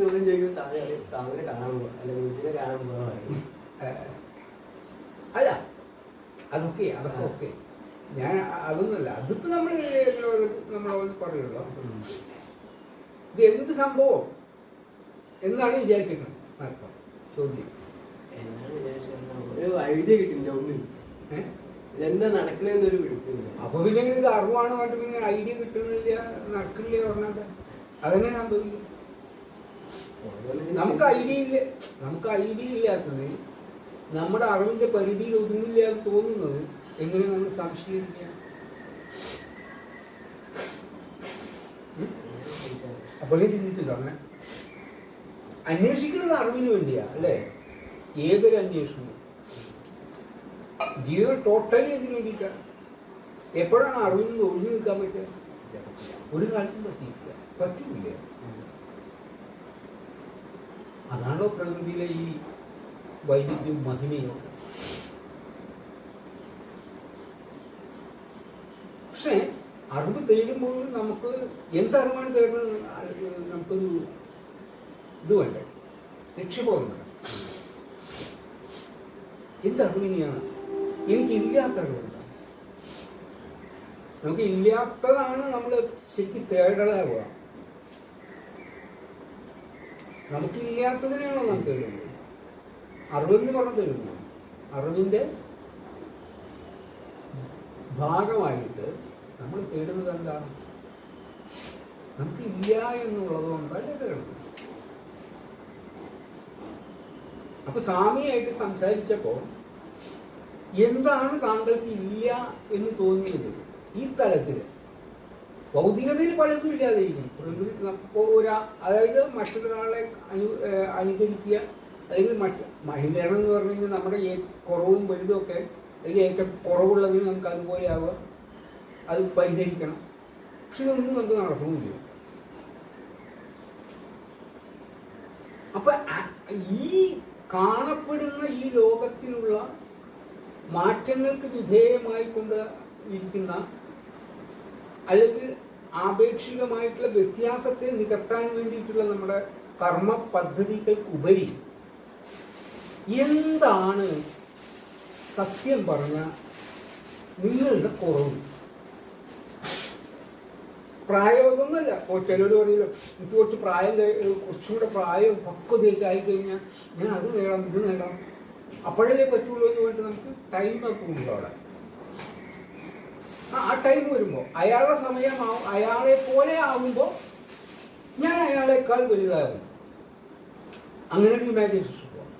ചോദ്യം ചോദിക്കും, സാറിനെ കാണാൻ പോവാ അല്ലെങ്കിൽ വീട്ടിനെ കാണാൻ പോവാ. അല്ല അതൊക്കെ ഓക്കെ. ഞാൻ അതൊന്നുമല്ല, അതിപ്പോ നമ്മളോട് പറയുള്ളൂ. ഇത് എന്ത് സംഭവം എന്നാണ് വിചാരിച്ചിരിക്കുന്നത് അർത്ഥം ചോദ്യം. എന്നാണ് വിചാരിച്ചത്, ഒരു ഐഡിയ കിട്ടില്ല ഒന്നും. എന്താ നടക്കണെന്നൊരു പിടിക്കുന്നില്ല. അപ്പൊ പിന്നെ ഇത് അറിവാണ് വേണ്ട, പിന്നെ ഐഡിയ കിട്ടുന്നില്ല, നടക്കുന്നില്ല പറഞ്ഞാൽ അതെങ്ങനെ സംഭവിക്കും? നമുക്ക് ഐഡിയ ഇല്ലാത്തത്, നമ്മുടെ അറിവിന്റെ പരിധിയിൽ ഒതുങ്ങില്ല എന്ന് തോന്നുന്നത് എങ്ങനെ നമ്മൾ സംശയിക്കുക? അപ്പോഴേ ചിന്തിച്ചില്ല. അങ്ങനെ അന്വേഷിക്കുന്നത് അറിവിന് വേണ്ടിയാ അല്ലേ? ഏതൊരു അന്വേഷണം ജീവിതം ടോട്ടലി എന്തിനു വേണ്ടിയിട്ടാണ്? എപ്പോഴാണ് അറിവിൽ നിന്ന് ഒഴിഞ്ഞു നിൽക്കാൻ പറ്റുക? ഒരു കാലത്തും പറ്റൂല. അതാണല്ലോ പ്രകൃതിയിലെ ഈ വൈവിധ്യം മഹിമയോ. പക്ഷെ അറിവ് തേടുമ്പോൾ നമുക്ക് എന്തറിവാണ് തേടുന്നത്? നമുക്കൊരു ഇത് വേണ്ടേ, ലക്ഷ്യബോധം വേണം. എന്തറിവിനെയാണ് എനിക്കില്ലാത്ത അറിവുണ്ടാകും. നമുക്ക് ഇല്ലാത്തതാണ് നമ്മൾ ശരിക്കും തേടലാവുക. നമുക്കില്ലാത്തതിനെയാണോ നാം തേടുന്നത്? അറിവെന്ന് പറഞ്ഞ് തേടുന്നു. അറിവിൻ്റെ ഭാഗമായിട്ട് നമ്മൾ തേടുന്നത് എന്താണ്? നമുക്കില്ല എന്നുള്ളത് കൊണ്ടല്ലേ തേടുന്നത്. അപ്പൊ സ്വാമിയായിട്ട് സംസാരിച്ചപ്പോൾ എന്താണ് താങ്കൾക്ക് ഇല്ല എന്ന് തോന്നിയത്? ഈ തലത്തിൽ ഭൗതികതയിൽ പലതും ഇല്ലാതിരിക്കും. അതായത് മറ്റൊരാളെ അനുകരിക്കുക, അല്ലെങ്കിൽ അനുകരണം എന്ന് പറഞ്ഞു കഴിഞ്ഞാൽ നമ്മുടെ കുറവും വലുതും ഒക്കെ, അതിൽ ഏറ്റവും കുറവുള്ളതിന് നമുക്ക് അതുപോലെ ആവുക, അത് പരിഹരിക്കണം. പക്ഷെ ഇതൊന്നും നമുക്ക് നടക്കുന്നില്ല. അപ്പൊ ഈ കാണപ്പെടുന്ന ഈ ലോകത്തിലുള്ള മാറ്റങ്ങൾക്ക് വിധേയമായി കൊണ്ട് ഇരിക്കുന്ന, അല്ലെങ്കിൽ ആപേക്ഷികമായിട്ടുള്ള വ്യത്യാസത്തെ നികത്താൻ വേണ്ടിയിട്ടുള്ള നമ്മുടെ കർമ്മ പദ്ധതികൾക്കുപരി എന്താണ് സത്യം പറഞ്ഞ നിങ്ങളുടെ കുറവ്? പ്രായമൊന്നുമല്ല. ഇപ്പോൾ ചിലർ പറയില്ല, എനിക്ക് കുറച്ച് കുറച്ചുകൂടെ പ്രായം പക്വതയൊക്കെ ആയിക്കഴിഞ്ഞാൽ ഞാൻ അത് നേടാം, ഇത് നേടാം, അപ്പോഴല്ലേ പറ്റുള്ളൂ എന്ന് പറഞ്ഞിട്ട് നമുക്ക് ടൈം ഒക്കെ ഉണ്ട് അവിടെ. ആ ടൈം വരുമ്പോൾ അയാളുടെ സമയമാവും, അയാളെ പോലെ ആകുമ്പോൾ ഞാൻ അയാളെക്കാൾ വലുതാകും. അങ്ങനെ ഒരു ഇമാജിനേഷൻ പോകാം.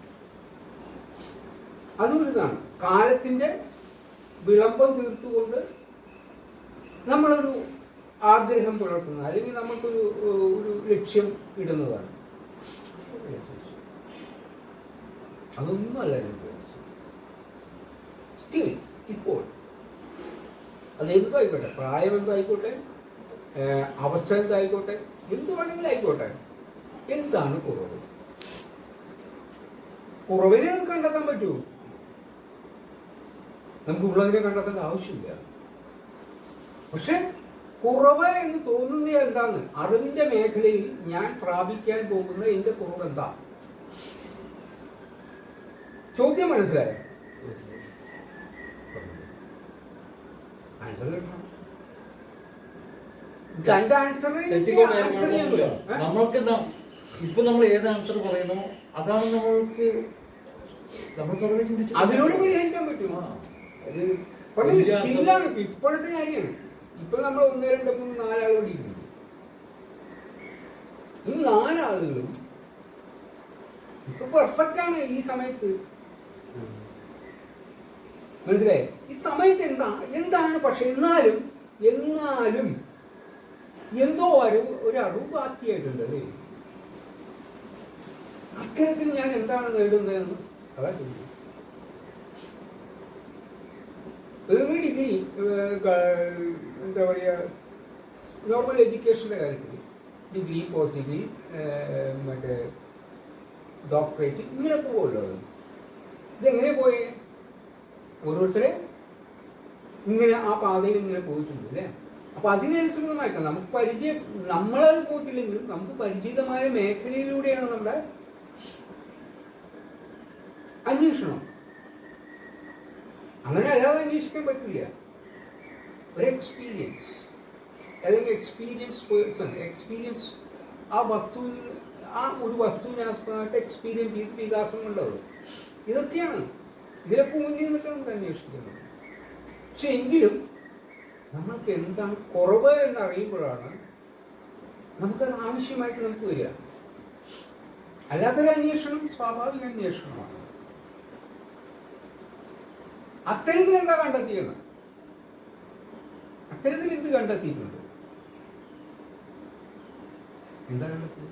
അതും ഇതാണ് കാലത്തിന്റെ വിളംബം തീർത്തുകൊണ്ട് നമ്മളൊരു ആഗ്രഹം പുലർത്തുന്നത്, അല്ലെങ്കിൽ നമുക്കൊരു ലക്ഷ്യം ഇടുന്നതാണ്. അതൊന്നുമല്ല സ്റ്റിൽ ഇപ്പോൾ അതെന്തും ആയിക്കോട്ടെ, പ്രായം എന്തായിക്കോട്ടെ, അവസ്ഥ എന്തായിക്കോട്ടെ, എന്ത് വേണമെങ്കിലും ആയിക്കോട്ടെ, എന്താണ് കുറവ്? കുറവിനെ നമുക്ക് കണ്ടെത്താൻ പറ്റുമോ? നമുക്ക് ഉള്ളതിനെ കണ്ടെത്തേണ്ട ആവശ്യമില്ല. പക്ഷെ കുറവ് എന്ന് തോന്നുന്നത് എന്താണ്? അറിവിന്റെ മേഖലയിൽ ഞാൻ പ്രാപിക്കാൻ പോകുന്ന എന്റെ കുറവ് എന്താ? ചോദ്യം മനസ്സിലായോ? ആൻസർ കിട്ടണം. തന്റെ ആൻസർ നമ്മൾക്ക് ഇപ്പൊ നമ്മൾ ഏത് ആൻസർ പറയുന്നോ അതാണ് നമ്മൾക്ക് നമ്മൾ സർവേ ചിന്തിച്ചു അതിനോട് പരിഹരിക്കാൻ പറ്റും. പക്ഷേ സ്റ്റില്ലാണ് ഇപ്പോഴത്തെ കാര്യമാണ്. ഇപ്പൊ നമ്മൾ 1, 2, 3, 4 ആൾ പഠിക്കുന്നു. ഈ 4 ആളുകളും ഇപ്പൊ പെർഫെക്റ്റ് ആണ് ഈ സമയത്ത്. മനസ്സിലായി? ഈ സമയത്ത് എന്താണ് പക്ഷെ എന്നാലും എന്തോ ഒരു അറിവ് ബാക്കിയായിട്ടുണ്ട്. അത്തരത്തിൽ ഞാൻ എന്താണ് നേടുന്നതെന്ന് അതാ ചോദിക്കും. ഡിഗ്രി എന്താ പറയുക, നോർമൽ എഡ്യൂക്കേഷൻ്റെ കാര്യത്തിൽ ഡിഗ്രി, പോസ്റ്റ് ഡിഗ്രി, മറ്റേ ഡോക്ടറേറ്റ് ഇങ്ങനെ പോകുമല്ലോ. ഇതെങ്ങനെ പോയേ? ഓരോരുത്തരെ ഇങ്ങനെ ആ പാതയിൽ ഇങ്ങനെ പോയിട്ടുണ്ട് അല്ലേ? അപ്പൊ അതിനനുസൃതമായിട്ട് നമുക്ക് നമ്മളത് പോയിട്ടില്ലെങ്കിലും നമുക്ക് പരിചിതമായ മേഖലയിലൂടെയാണ് നമ്മുടെ അന്വേഷണം. അങ്ങനെ അല്ലാതെ അന്വേഷിക്കാൻ പറ്റില്ല. ഒരു എക്സ്പീരിയൻസ് അല്ലെങ്കിൽ എക്സ്പീരിയൻസ് പേഴ്സൺ, എക്സ്പീരിയൻസ് ആ ഒരു വസ്തുവിനെ ആസ്പദമായിട്ട് എക്സ്പീരിയൻസ് ചെയ്ത് വികാസം കൊണ്ടത്, ഇതൊക്കെയാണ് ഇതിലൊക്കെ ഊന്നി നിന്നിട്ട് നമുക്ക് അന്വേഷിക്കുന്നത്. പക്ഷെ എങ്കിലും നമ്മൾക്ക് എന്താണ് കുറവ് എന്നറിയുമ്പോഴാണ് നമുക്കത് ആവശ്യമായിട്ട് നമുക്ക് വരിക. അല്ലാത്തൊരു അന്വേഷണം സ്വാഭാവിക അന്വേഷണമാണ്. അത്തരത്തിൽ എന്താ കണ്ടെത്തിയെന്ന്, അത്തരത്തിൽ എന്ത് കണ്ടെത്തിയിട്ടുണ്ട്? എന്താ കണ്ടെത്തിയത്?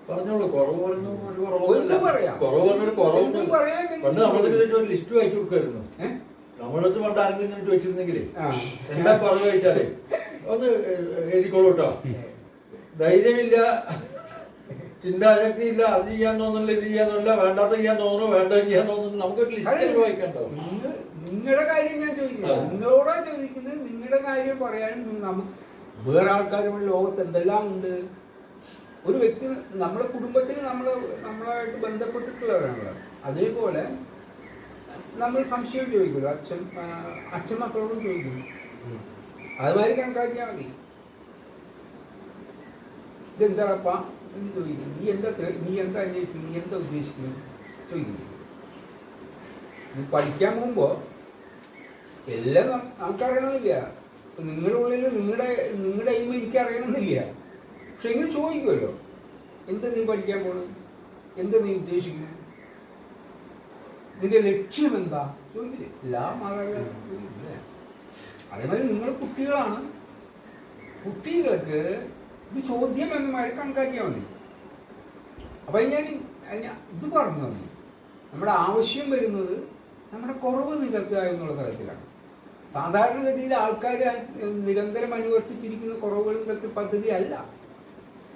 പറഞ്ഞോളൂ. കുറവ് പറഞ്ഞു ഒന്നും പറയാം. ഒന്നും പറയാൻ പണ്ട് നമ്മളൊക്കെ ഒരു ലിസ്റ്റ് വായിച്ചു കൊടുക്കായിരുന്നു. നമ്മളടുത്ത് പണ്ട് ആരെങ്കിലും ഇങ്ങനെ ചോദിച്ചിരുന്നെങ്കിലേ എന്താ കുറവ് ചോദിച്ചാലേ ഒന്ന് എഴുതിക്കോളൂ കേട്ടോ. ധൈര്യമില്ല, ചിന്താശക്തി ഇല്ല, അത് ചെയ്യാൻ തോന്നുന്നില്ല, ഇത് ചെയ്യാൻ തോന്നില്ല, വേണ്ടാത്ത ചെയ്യാൻ തോന്നുന്നു, വേണ്ടത് ചെയ്യാൻ തോന്നുന്നു. നമുക്കൊരു ലിസ്റ്റ് വായിക്കണ്ടാവും. നിങ്ങളുടെ കാര്യം ഞാൻ ചോദിക്കുന്നത്, നിങ്ങളോടാ ചോദിക്കുന്നത്. നിങ്ങളുടെ കാര്യം പറയാൻ നമുക്ക് വേറെ ആൾക്കാരും ലോകത്ത് എന്തെല്ലാം ഉണ്ട്. ഒരു വ്യക്തി നമ്മുടെ കുടുംബത്തിൽ നമ്മളായിട്ട് ബന്ധപ്പെട്ടിട്ടുള്ളവരാണല്ലോ. അതേപോലെ നമ്മൾ സംശയം ചോദിക്കുമല്ലോ, അച്ഛൻ മക്കളോടും ചോദിക്കും. അതുമാതിരി കണക്കാക്കിയാൽ മതി. ഇതെന്താപ്പാ എന്ന് ചോദിക്കും. നീ എന്താ അന്വേഷിക്കുന്നു, നീ എന്താ ഉദ്ദേശിക്കുന്നു ചോദിക്കുന്നു. നീ പഠിക്കാൻ പോകുമ്പോൾ എല്ലാം നമുക്കറിയണമെന്നില്ല. നിങ്ങളുടെ ഉള്ളിൽ നിങ്ങളുടെ എയിം എനിക്ക് അറിയണമെന്നില്ല. പക്ഷെ എങ്ങനെ ചോദിക്കുമല്ലോ, എന്താ നീ പഠിക്കാൻ പോകണം, എന്താ നീ ഉദ്ദേശിക്കുന്നത്, നിന്റെ ലക്ഷ്യം എന്താ ചോദിക്കില്ലേ? എല്ലാ മാതാപിതാക്കളും. അതേമാതിരി നിങ്ങൾ കുട്ടികളാണ്. കുട്ടികൾക്ക് ഒരു ചോദ്യം എന്ന മാതിരി കണക്കാക്കിയാൽ മതി. അപ്പൊ ഞാൻ ഇത് പറഞ്ഞു തന്നു. നമ്മുടെ ആവശ്യം വരുന്നത് നമ്മുടെ കുറവ് നികത്തുക എന്നുള്ള തരത്തിലാണ്. സാധാരണഗതിയിൽ ആൾക്കാർ നിരന്തരം അനുവർത്തിച്ചിരിക്കുന്ന കുറവുകൾ നികത്തി പദ്ധതി അല്ല.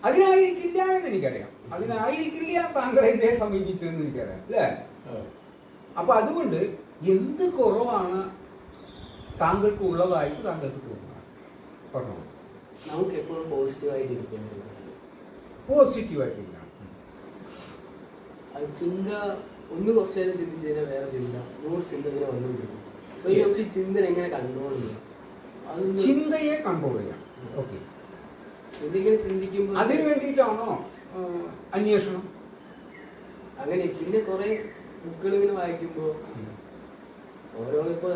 അതിനായിരിക്കില്ല എന്ന് എനിക്കറിയാം. അതിനായിരിക്കില്ല താങ്കൾ എന്നെ സമീപിച്ചതെന്ന് എനിക്കറിയാം, അല്ലേ? അപ്പൊ അതുകൊണ്ട് എന്ത് കുറവാണ് താങ്കൾക്ക് ഉള്ളതായിട്ട് താങ്കൾക്ക് തോന്നുന്നത് പറഞ്ഞു. നമുക്ക് എപ്പോഴും പോസിറ്റീവായിട്ടിരിക്കാൻ, പോസിറ്റീവായിട്ടിരിക്കണം. അത് ചിന്ത ഒന്ന് കുറച്ചു നേരം ചിന്തിച്ചു കഴിഞ്ഞാൽ വേറെ ചിന്ത, 100 ചിന്ത ഇങ്ങനെ വന്നുകൊണ്ടിരിക്കും. അപ്പൊ ഈ ചിന്തനെ എങ്ങനെ കൺട്രോൾ ചെയ്യാം? ചിന്തയെ കൺട്രോൾ ചെയ്യാം. ഓക്കെ, ഇതിങ്ങനെ ചിന്തിക്കുമ്പോൾ അതിന് വേണ്ടിയിട്ടാണോ അന്വേഷണം? അങ്ങനെ പിന്നെ കുറെ ബുക്കുകൾ ഇങ്ങനെ വായിക്കുമ്പോ ഓരോ ഇപ്പൊ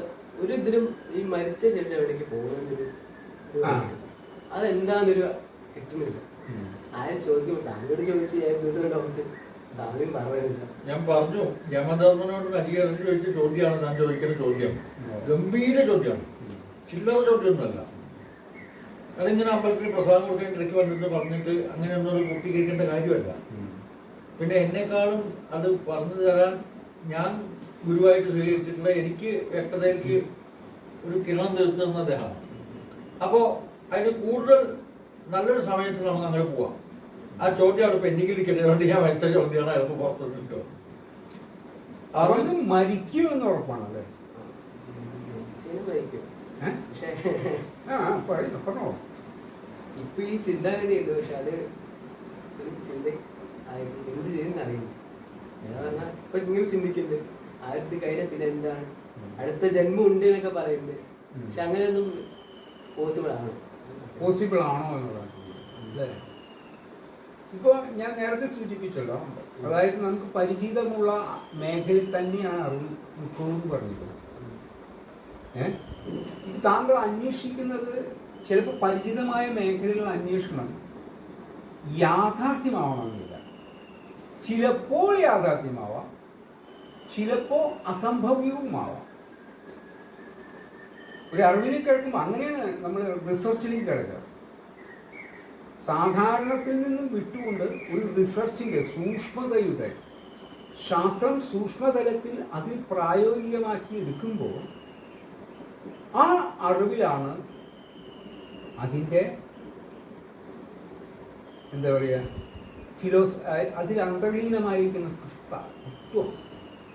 ഒരു ഇതിലും ഈ മരിച്ച ശേഷം എവിടേക്ക് പോകുന്നൊരു അതെന്താന്നൊരു കിട്ടുന്നില്ല. ആരും ചോദിക്കുമ്പോ താങ്കളോട് ചോദിച്ചു ദിവസം ഡൗട്ട് സാമ്യം പറയുന്നില്ല. ഞാൻ പറഞ്ഞു, യമധർമ്മനോട് അധികാരത്തിൽ ചോദിച്ച ചോദ്യമാണ് ഞാൻ ചോദിക്കുന്ന ചോദ്യം. ഗംഭീര ചോദ്യമാണ്, ചില്ലറ ചോദ്യമൊന്നുമല്ല. അതിങ്ങനെ അമ്പലത്തിൽ പ്രസാദം കൊടുക്കാൻ ട്രിക്ക് വന്നിട്ട് പറഞ്ഞിട്ട് അങ്ങനെയൊന്നും പൂർത്തീകരിക്കേണ്ട കാര്യമല്ല. പിന്നെ എന്നെക്കാളും അത് പറഞ്ഞു തരാൻ ഞാൻ ഗുരുവായിട്ട് സ്വീകരിച്ചിട്ടുള്ള എനിക്ക് വ്യക്തതയ്ക്ക് ഒരു കിരണം തീർത്തു തന്ന അദ്ദേഹമാണ്. അപ്പോൾ അതിന് കൂടുതൽ നല്ലൊരു സമയത്ത് നമുക്ക് അങ്ങനെ പോവാം. ആ ചോദ്യം അവിടെ പെൻഡിങ്ങിൽ കിട്ടിയതുകൊണ്ട് ഞാൻ വെച്ച ചോദ്യമാണ് അയാൾക്ക് പുറത്ത് കിട്ടുക. അവന് മരിക്കുമെന്ന് ഉറപ്പാണല്ലേ? പറഞ്ഞോ. ഇപ്പൊ ഈ ചിന്താഗതി ഉണ്ട്, പക്ഷെ അത് ഒരു ചിന്ത എന്ത് ചെയ്യുന്ന അറിയില്ല. ഞാൻ പറഞ്ഞാൽ ഇപ്പൊ നിങ്ങൾ ചിന്തിക്കുന്നത് ആദ്യത്തെ കഴിഞ്ഞ പിന്നെ എന്താണ് അടുത്ത ജന്മം ഉണ്ട് എന്നൊക്കെ പറയുന്നത്. പക്ഷെ അങ്ങനെയൊന്നും പോസിബിൾ ആണോ എന്നുള്ളതാണ് അല്ലേ? ഇപ്പോൾ ഞാൻ നേരത്തെ സൂചിപ്പിച്ചല്ലോ, അതായത് നമുക്ക് പരിചിതമുള്ള മേഖലയിൽ തന്നെയാണ് അറിവ് നിൽക്കുമെന്ന് പറഞ്ഞിട്ടുള്ളത്. താങ്കൾ അന്വേഷിക്കുന്നത് ചിലപ്പോൾ പരിചിതമായ മേഖലയിലുള്ള അന്വേഷണം യാഥാർത്ഥ്യമാവണമെന്നില്ല. ചിലപ്പോൾ യാഥാർത്ഥ്യമാവാം, ചിലപ്പോൾ അസംഭവ്യവുമാവാം. ഒരു അറിവിലേക്ക് കിടക്കുമ്പോൾ അങ്ങനെയാണ് നമ്മൾ റിസർച്ചിലേക്ക് കിടക്കുക. സാധാരണത്തിൽ നിന്നും വിട്ടുകൊണ്ട് ഒരു റിസർച്ചിൻ്റെ സൂക്ഷ്മതയുടെ ശാസ്ത്രം സൂക്ഷ്മതലത്തിൽ അതിൽ പ്രായോഗികമാക്കി എടുക്കുമ്പോൾ ആ അറിവിലാണ് അതിൻ്റെ എന്താ പറയുക അതിൽ അന്തർലീനമായിരിക്കുന്ന തത്വം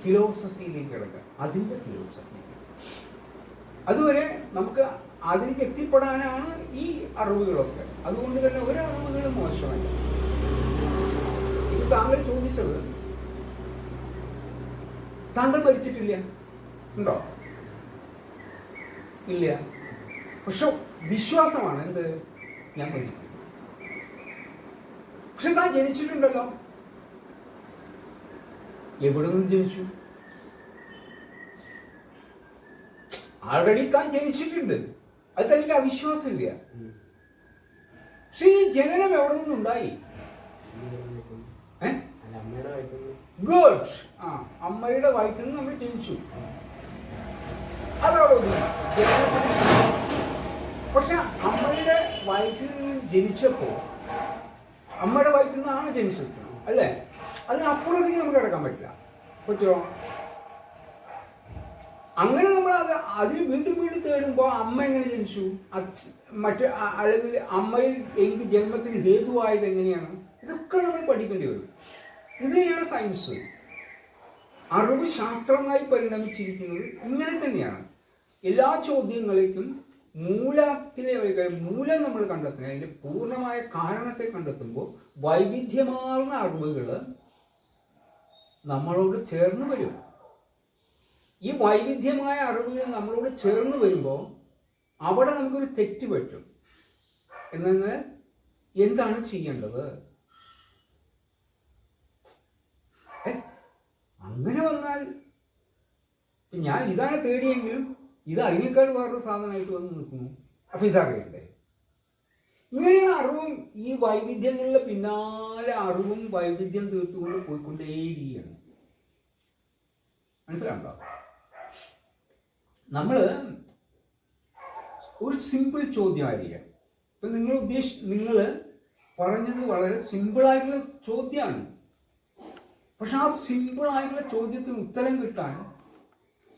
ഫിലോസഫിയിലേക്ക് കിടക്കുക. അതിൻ്റെ ഫിലോസഫി അതുവരെ നമുക്ക് അതിലേക്ക് എത്തിപ്പെടാനാണ് ഈ അറിവുകളൊക്കെ. അതുകൊണ്ട് തന്നെ ഒരു അറിവുകളും മോശമല്ല. ഇത് താങ്കൾ ചോദിച്ചത്, താങ്കൾ മരിച്ചിട്ടില്ല, ഉണ്ടോ? ഇല്ല. പക്ഷെ വിശ്വാസമാണ് എന്ത്, ഞാൻ മരിക്കും. പക്ഷെ താൻ ജനിച്ചിട്ടുണ്ടല്ലോ. എവിടെ നിന്ന് ജനിച്ചു? ആൾറെഡി താൻ ജനിച്ചിട്ടുണ്ട്. അത് തനിക്ക് അവിശ്വാസമില്ല. പക്ഷെ ഈ ജനനം എവിടെ നിന്നുണ്ടായി? ഗുഡ്. അമ്മയുടെ വയറ്റിൽ നിന്ന് നമ്മൾ ജനിച്ചു. അതവിടെ. പക്ഷെ അമ്മയുടെ വയറ്റിൽ നിന്ന് ജനിച്ചപ്പോ അമ്മയുടെ വയറ്റിൽ നിന്നാണ് ജനിച്ചത് അല്ലേ? അതിനപ്പുറത്തേക്ക് നമുക്ക് കിടക്കാൻ പറ്റില്ല. പറ്റുമോ? അങ്ങനെ നമ്മൾ അതിൽ വീണ്ടും വീണ്ടും തേടുമ്പോൾ അമ്മ എങ്ങനെ ജനിച്ചു, അല്ലെങ്കിൽ അമ്മയിൽ എനിക്ക് ജന്മത്തിന് ഹേതുവായത് എങ്ങനെയാണ്, ഇതൊക്കെ നമ്മൾ പഠിക്കേണ്ടി വരും. ഇത് തന്നെയാണ് സയൻസ്. അറിവ് ശാസ്ത്രമായി പരിണമിച്ചിരിക്കുന്നത് ഇങ്ങനെ തന്നെയാണ്. എല്ലാ ചോദ്യങ്ങളേക്കും മൂലം നമ്മൾ കണ്ടെത്തുന്നത്, അതിൻ്റെ പൂർണ്ണമായ കാരണത്തെ കണ്ടെത്തുമ്പോൾ വൈവിധ്യമാർന്ന അറിവുകൾ നമ്മളോട് ചേർന്ന് വരും. ഈ വൈവിധ്യമായ അറിവുകൾ നമ്മളോട് ചേർന്ന് വരുമ്പോൾ അവിടെ നമുക്കൊരു തെറ്റ് പറ്റും. എന്നാൽ എന്താണ് ചെയ്യേണ്ടത്? അങ്ങനെ വന്നാൽ ഞാൻ ഇതാണ് തേടിയെങ്കിലും ഇത് അതിനേക്കാൾ വേറൊരു സാധനമായിട്ട് വന്ന് നിൽക്കുന്നു. അപ്പൊ ഇതറിയണ്ടേ? ഇങ്ങനെയാണ് അറിവും ഈ വൈവിധ്യങ്ങളുടെ പിന്നാലെ അറിവും വൈവിധ്യം തീർത്തുകൊണ്ട് പോയിക്കൊണ്ടേയിരിക്കുകയാണ്. മനസ്സിലാണ്ടോ? നമ്മൾ ഒരു സിമ്പിൾ ചോദ്യമായിരിക്കാം. ഇപ്പം നിങ്ങൾ പറഞ്ഞത് വളരെ സിമ്പിളായിട്ടുള്ള ചോദ്യമാണ്. പക്ഷെ ആ സിമ്പിളായിട്ടുള്ള ചോദ്യത്തിന് ഉത്തരം കിട്ടാൻ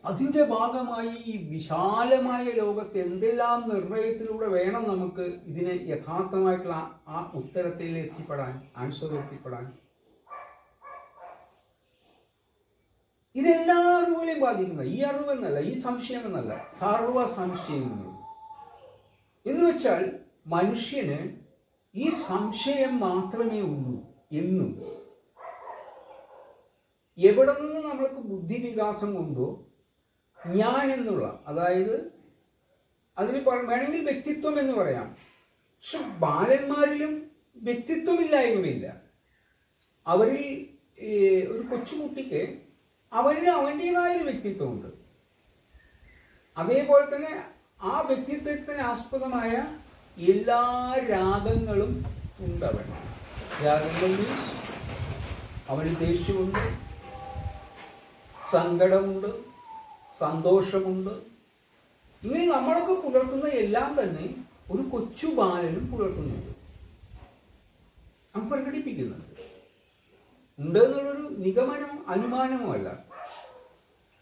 അതിൻ്റെ ഭാഗമായി ഈ വിശാലമായ ലോകത്ത് എന്തെല്ലാം നിർണയത്തിലൂടെ വേണം നമുക്ക് ഇതിനെ യഥാർത്ഥമായിട്ടുള്ള ആ ഉത്തരത്തിൽ എത്തിപ്പെടാൻ, ആൻസർ എത്തിപ്പെടാൻ. ഇതെല്ലാ അറിവുകളെയും ബാധിക്കുന്ന, ഈ അറിവെന്നല്ല, ഈ സംശയം എന്നല്ല, സർവ സംശയങ്ങൾ എന്ന് വെച്ചാൽ മനുഷ്യന് ഈ സംശയം മാത്രമേ ഉള്ളൂ എന്നും. എവിടെ നിന്ന് നമ്മൾക്ക് ബുദ്ധിവികാസം കൊണ്ടോ ഞാൻ എന്നുള്ള, അതായത് അതിന് വേണമെങ്കിൽ വ്യക്തിത്വം എന്ന് പറയാം. പക്ഷെ ബാലന്മാരിലും വ്യക്തിത്വമില്ലായ്മയില്ല. അവരിൽ ഒരു കൊച്ചുകുട്ടിക്ക് അവൻ്റേതായൊരു വ്യക്തിത്വമുണ്ട്. അതേപോലെ തന്നെ ആ വ്യക്തിത്വത്തിന് ആസ്പദമായ എല്ലാ രാഗങ്ങളും ഉണ്ട്. രാഗങ്ങൾ മീൻസ് അവന് ദേഷ്യമുണ്ട്, സങ്കടമുണ്ട്, സന്തോഷമുണ്ട്. ഇങ്ങനെ നമ്മളൊക്കെ പുലർത്തുന്ന എല്ലാം തന്നെ ഒരു കൊച്ചു ബാലനും പുലർത്തുന്നുണ്ട്, അവൻ പ്രകടിപ്പിക്കുന്നുണ്ട്. ഉണ്ട് എന്നുള്ളൊരു നിഗമനം അനുമാനമോ അല്ല,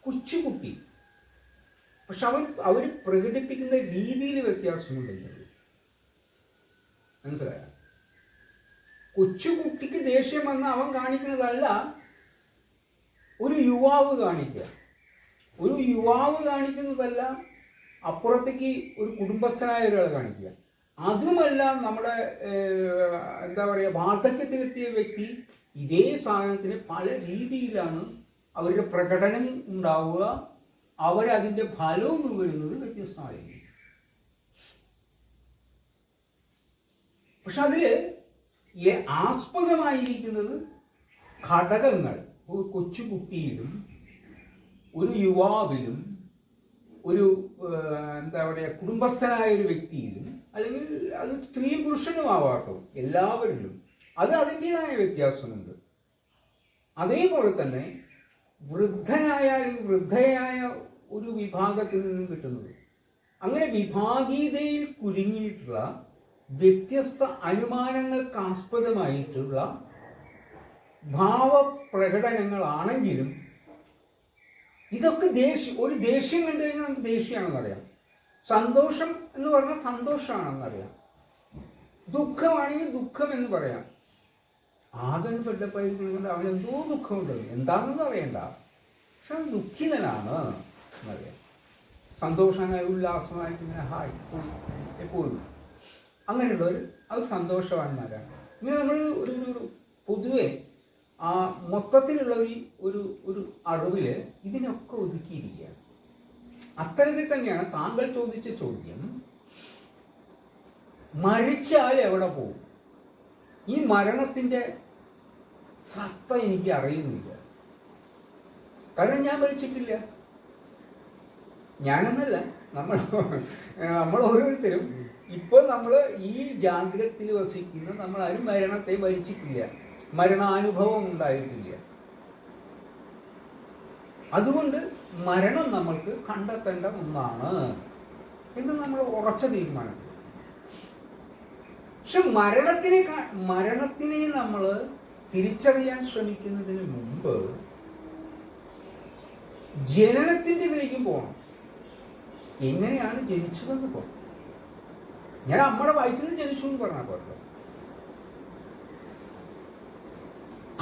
കൊച്ചുകുട്ടി. പക്ഷെ അവർ പ്രകടിപ്പിക്കുന്ന രീതിയിൽ വ്യത്യാസമുണ്ടെങ്കിൽ മനസ്സിലായ? കൊച്ചുകുട്ടിക്ക് ദേഷ്യം വന്ന് അവൻ കാണിക്കുന്നതല്ല ഒരു യുവാവ് കാണിക്കുക. ഒരു യുവാവ് കാണിക്കുന്നതല്ല അപ്പുറത്തേക്ക് ഒരു കുടുംബസ്ഥനായ ഒരാൾ കാണിക്കുക. അതുമല്ല നമ്മുടെ എന്താ പറയുക, വാർദ്ധക്യത്തിലെത്തിയ വ്യക്തി ഇതേ സാധനത്തിന് പല രീതിയിലാണ് അവരുടെ പ്രകടനം ഉണ്ടാവുക. അവരതിൻ്റെ ഫലവും വരുന്നത് വ്യത്യസ്തമായിരിക്കും. പക്ഷെ അതിൽ ആസ്പദമായിരിക്കുന്നത് ഘടകങ്ങൾ ഒരു കൊച്ചുകുട്ടിയിലും ഒരു യുവാവിലും ഒരു എന്താ പറയുക കുടുംബസ്ഥനായ ഒരു വ്യക്തിയിലും, അല്ലെങ്കിൽ അത് സ്ത്രീ പുരുഷനും ആവാട്ടോ, എല്ലാവരിലും അത് അതിൻ്റെതായ വ്യത്യാസമുണ്ട്. അതേപോലെ തന്നെ വൃദ്ധനായ അല്ലെങ്കിൽ വൃദ്ധയായ ഒരു വിഭാഗത്തിൽ നിന്നും കിട്ടുന്നത്, അങ്ങനെ വിഭാഗീയതയിൽ കുരുങ്ങിയിട്ടുള്ള വ്യത്യസ്ത അനുമാനങ്ങൾക്ക് ആസ്പദമായിട്ടുള്ള ഭാവപ്രകടനങ്ങളാണെങ്കിലും ഇതൊക്കെ ഒരു ദേഷ്യം കണ്ടു കഴിഞ്ഞാൽ നമുക്ക് ദേഷ്യമാണെന്നറിയാം. സന്തോഷം എന്ന് പറഞ്ഞാൽ സന്തോഷമാണെന്നറിയാം. ദുഃഖമാണെങ്കിൽ ദുഃഖം എന്ന് പറയാം. ആകെ ഫെഡപ്പായിരിക്കുന്നത് അവൻ എന്തോ ദുഃഖമുണ്ട്, എന്താണെന്ന് അറിയണ്ട, പക്ഷെ അവൻ ദുഃഖിതനാണ് എന്നറിയാം. സന്തോഷമായി ഉല്ലാസമായിട്ട് ഇങ്ങനെ ഹായ് പോയി എപ്പോഴും അങ്ങനെയുള്ളവർ അത് സന്തോഷവാന്മാരാണ്. ഇങ്ങനെ നമ്മൾ ഒരു പൊതുവെ ആ മൊത്തത്തിലുള്ള ഒരു അറിവിൽ ഇതിനൊക്കെ ഒതുക്കിയിരിക്കുകയാണ്. അത്തരത്തിൽ തന്നെയാണ് താങ്കൾ ചോദിച്ച ചോദ്യം, മരിച്ചാൽ എവിടെ പോകും? ഈ മരണത്തിൻ്റെ സത്ത എനിക്ക് അറിയുന്നില്ല. കാരണം ഞാൻ മരിച്ചിട്ടില്ല. ഞാനെന്നല്ല, നമ്മൾ ഓരോരുത്തരും ഇപ്പോൾ നമ്മൾ ഈ ജാഗ്രതയിൽ വസിക്കുന്ന നമ്മളാരും മരണത്തെ വരിച്ചിട്ടില്ല, മരണാനുഭവം ഉണ്ടായിട്ടില്ല. അതുകൊണ്ട് മരണം നമ്മൾക്ക് കണ്ടെത്തേണ്ട ഒന്നാണ് എന്ന് നമ്മൾ ഉറച്ച തീരുമാനം. പക്ഷെ മരണത്തിനെ നമ്മൾ തിരിച്ചറിയാൻ ശ്രമിക്കുന്നതിന് മുമ്പ് ജനനത്തിൻ്റെ ഇതിലേക്കും പോകണം. എങ്ങനെയാണ് ജനിച്ചതെന്ന് പോകണം. ഞാൻ അമ്മയുടെ വയറ്റിൽ നിന്ന് ജനിച്ചു എന്ന് പറഞ്ഞാൽ പോരല്ലോ.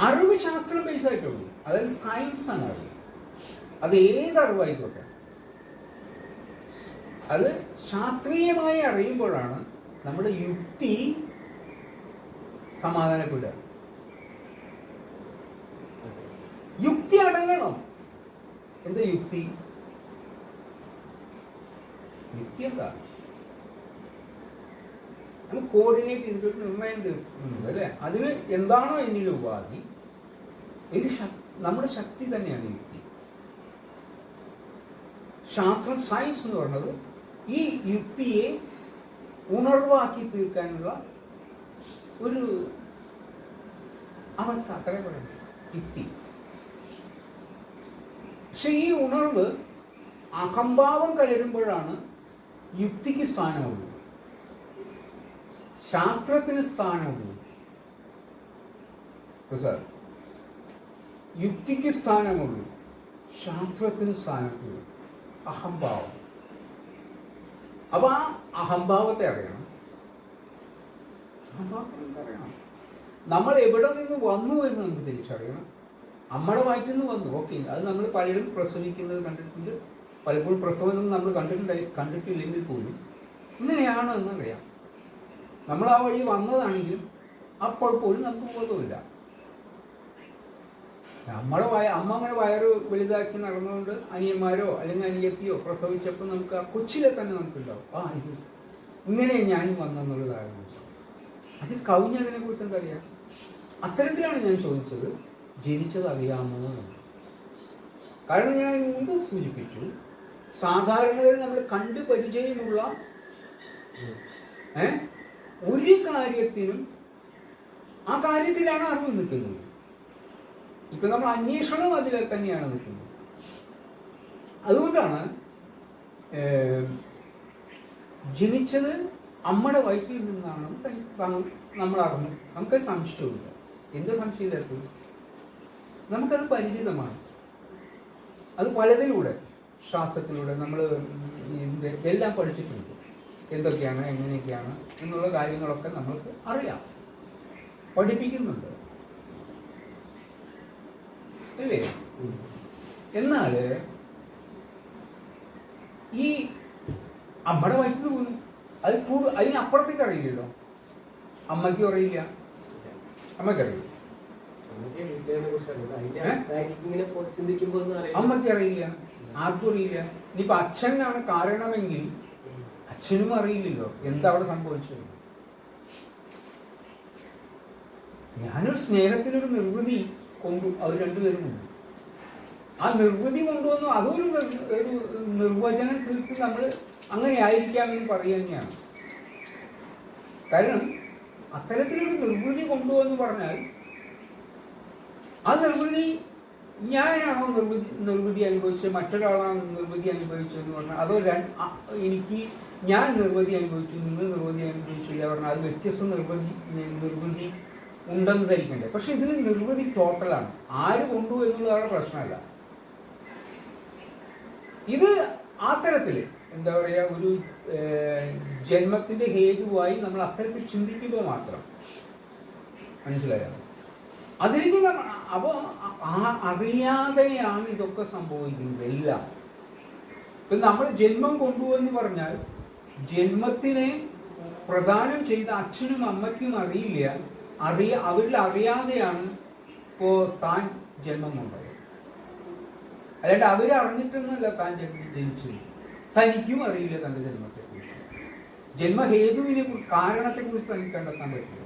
അറിവ് ശാസ്ത്രം ബേസ് ആയിട്ടുള്ളൂ, അതായത് സയൻസ് ആണ് അറിവ്. അത് ഏത് അറിവായിക്കോട്ടെ, അത് ശാസ്ത്രീയമായി അറിയുമ്പോഴാണ് നമ്മുടെ യുക്തി സമാധാനപ്പെടുക. യുക്തി അടങ്ങണം. എന്താ യുക്തി? യുക്തി എന്താ? നമ്മൾ കോർഡിനേറ്റ് ചെയ്തിട്ട് നിർണയം തീർക്കുന്നുണ്ട് അല്ലേ? അതിന് എന്താണോ എന്നിൽ ഉപാധി, നമ്മുടെ ശക്തി തന്നെയാണ് യുക്തി. ശാസ്ത്രം, സയൻസ് എന്ന് പറയുന്നത് ഈ യുക്തിയെ ഉണർവാക്കി തീർക്കാനുള്ള ഒരു അവസ്ഥ, അത്ര പറയുന്നത് യുക്തി. പക്ഷെ ഈ ഉണർവ് അഹംഭാവം കലരുമ്പോഴാണ് യുക്തിക്ക് സ്ഥാനമുള്ളൂ, ശാസ്ത്രത്തിന് സ്ഥാനമുള്ളൂ. സാർ, യുക്തിക്ക് സ്ഥാനമുള്ളൂ, ശാസ്ത്രത്തിന് സ്ഥാനമുള്ളൂ അഹംഭാവം. അപ്പൊ ആ അഹംഭാവത്തെ അറിയണം. അഹംഭാവത്തെ അറിയണം. നമ്മൾ എവിടെ നിന്ന് വന്നു എന്ന് നമുക്ക് തിരിച്ചറിയണം. അമ്മയുടെ വയറ്റിൽ നിന്ന് വന്നു, ഓക്കെ, അത് നമ്മൾ പലരും പ്രസവിക്കുന്നത് കണ്ടിട്ടുണ്ട്. പലപ്പോഴും പ്രസവം നമ്മൾ കണ്ടിട്ടില്ലെങ്കിൽ പോലും ഇങ്ങനെയാണ് എന്നറിയാം. നമ്മൾ ആ വഴി വന്നതാണെങ്കിലും അപ്പോൾ പോലും നമുക്ക് ബോധമില്ല. അമ്മ അങ്ങനെ വയറ് വലുതാക്കി നടന്നുകൊണ്ട് അനിയന്മാരോ അല്ലെങ്കിൽ അനിയത്തിയോ പ്രസവിച്ചപ്പോൾ നമുക്ക് ആ കൊച്ചിലെ തന്നെ നമുക്കുണ്ടാവും, ആ ഇത് ഇങ്ങനെ ഞാനും വന്നെന്നുള്ളതായിരുന്നു. അത് കവിഞ്ഞതിനെ കുറിച്ച് എന്താ അറിയാം? അത്തരത്തിലാണ് ഞാൻ ചോദിച്ചത്, ജനിച്ചത് അറിയാമോ? കാരണം ഞാൻ മുമ്പ് സൂചിപ്പിച്ചു, സാധാരണയിൽ നമ്മൾ കണ്ടു പരിചയമുള്ള ഒരു കാര്യത്തിനും ആ കാര്യത്തിലാണ് അറിവ് നിൽക്കുന്നത്. ഇപ്പൊ നമ്മൾ അന്വേഷണം അതിൽ തന്നെയാണ് നിൽക്കുന്നത്. അതുകൊണ്ടാണ് ജനിച്ചത് അമ്മയുടെ വയറ്റിൽ നിന്നാണ് നമ്മൾ അറിഞ്ഞു. നമുക്കത് സംശയമില്ല. എന്താ സംശയമില്ലാത്തത്? നമുക്കത് പരിചിതമാണ്. അത് പലതിലൂടെ, ശാസ്ത്രത്തിലൂടെ നമ്മൾ എല്ലാം പഠിച്ചിട്ടുണ്ട്. എന്തൊക്കെയാണ്, എങ്ങനെയൊക്കെയാണ് എന്നുള്ള കാര്യങ്ങളൊക്കെ നമ്മൾക്ക് അറിയാം, പഠിപ്പിക്കുന്നുണ്ട് അല്ലേ? എന്നാൽ ഈ അമ്മയുടെ വയറ്റിൽ പോലും അത് അതിനപ്പുറത്തേക്ക് അറിയില്ലല്ലോ. അമ്മയ്ക്കും അറിയില്ല, അമ്മയ്ക്കറിയില്ല, അമ്മയ്ക്ക് അറിയില്ല, ആർക്കും അറിയില്ല. ഇനിയിപ്പോ അച്ഛനാണ് കാരണമെങ്കിൽ അച്ഛനും അറിയില്ലല്ലോ എന്താ അവിടെ സംഭവിച്ചത്. ഞാനൊരു സ്നേഹത്തിനൊരു നിർവൃതി കൊണ്ടു, അത് രണ്ടുപേരും ഉണ്ട്. ആ നിർവൃതി കൊണ്ടുവന്നു, അതൊരു നിർവചനം തീർത്ത് നമ്മൾ അങ്ങനെ ആയിരിക്കാമെന്ന് പറയുക തന്നെയാണ്. കാരണം അത്തരത്തിലൊരു നിർവൃതി കൊണ്ടുവന്ന് പറഞ്ഞാൽ ആ നിർവൃതി ഞാനാണോ നിർവൃതി അനുഭവിച്ചത്, മറ്റൊരാളാണോ നിർവൃതി അനുഭവിച്ചതെന്ന് പറഞ്ഞാൽ, അതോ എനിക്ക് ഞാൻ നിർവൃതി അനുഭവിച്ചു, നിങ്ങൾ നിർവൃതി അനുഭവിച്ചില്ല പറഞ്ഞാൽ അത് വ്യത്യസ്ത നിർവൃതി ഉണ്ടെന്ന് ധരിക്കണ്ടേ? പക്ഷെ ഇതിന് നിർവൃതി ടോട്ടലാണ്. ആര് കൊണ്ടു എന്നുള്ളതാണ് പ്രശ്നമല്ല. ഇത് ആ തരത്തിൽ എന്താ പറയുക, ഒരു ജന്മത്തിൻ്റെ ഹേതുവായി നമ്മൾ അത്തരത്തിൽ ചിന്തിക്കുമ്പോൾ മാത്രം മനസ്സിലായോ? അതിലേക്ക് അപ്പോൾ അറിയാതെയാണ് ഇതൊക്കെ സംഭവിക്കുന്നത് എല്ലാം. ഇപ്പം നമ്മൾ ജന്മം കൊണ്ടുവന്ന് പറഞ്ഞാൽ ജന്മത്തിനെ പ്രദാനം ചെയ്ത അച്ഛനും അമ്മയ്ക്കും അറിയില്ല, അവരിൽ അറിയാതെയാണ് ഇപ്പോൾ താൻ ജന്മം കൊണ്ടത്. അല്ലാണ്ട് അവരറിഞ്ഞിട്ടൊന്നുമല്ല താൻ ജനിച്ചത്. തനിക്കും അറിയില്ല തൻ്റെ ജന്മത്തെക്കുറിച്ച്. ജന്മഹേതുവിനെ കുറിച്ച്, കാരണത്തെക്കുറിച്ച് തനിക്ക് കണ്ടെത്താൻ പറ്റില്ല,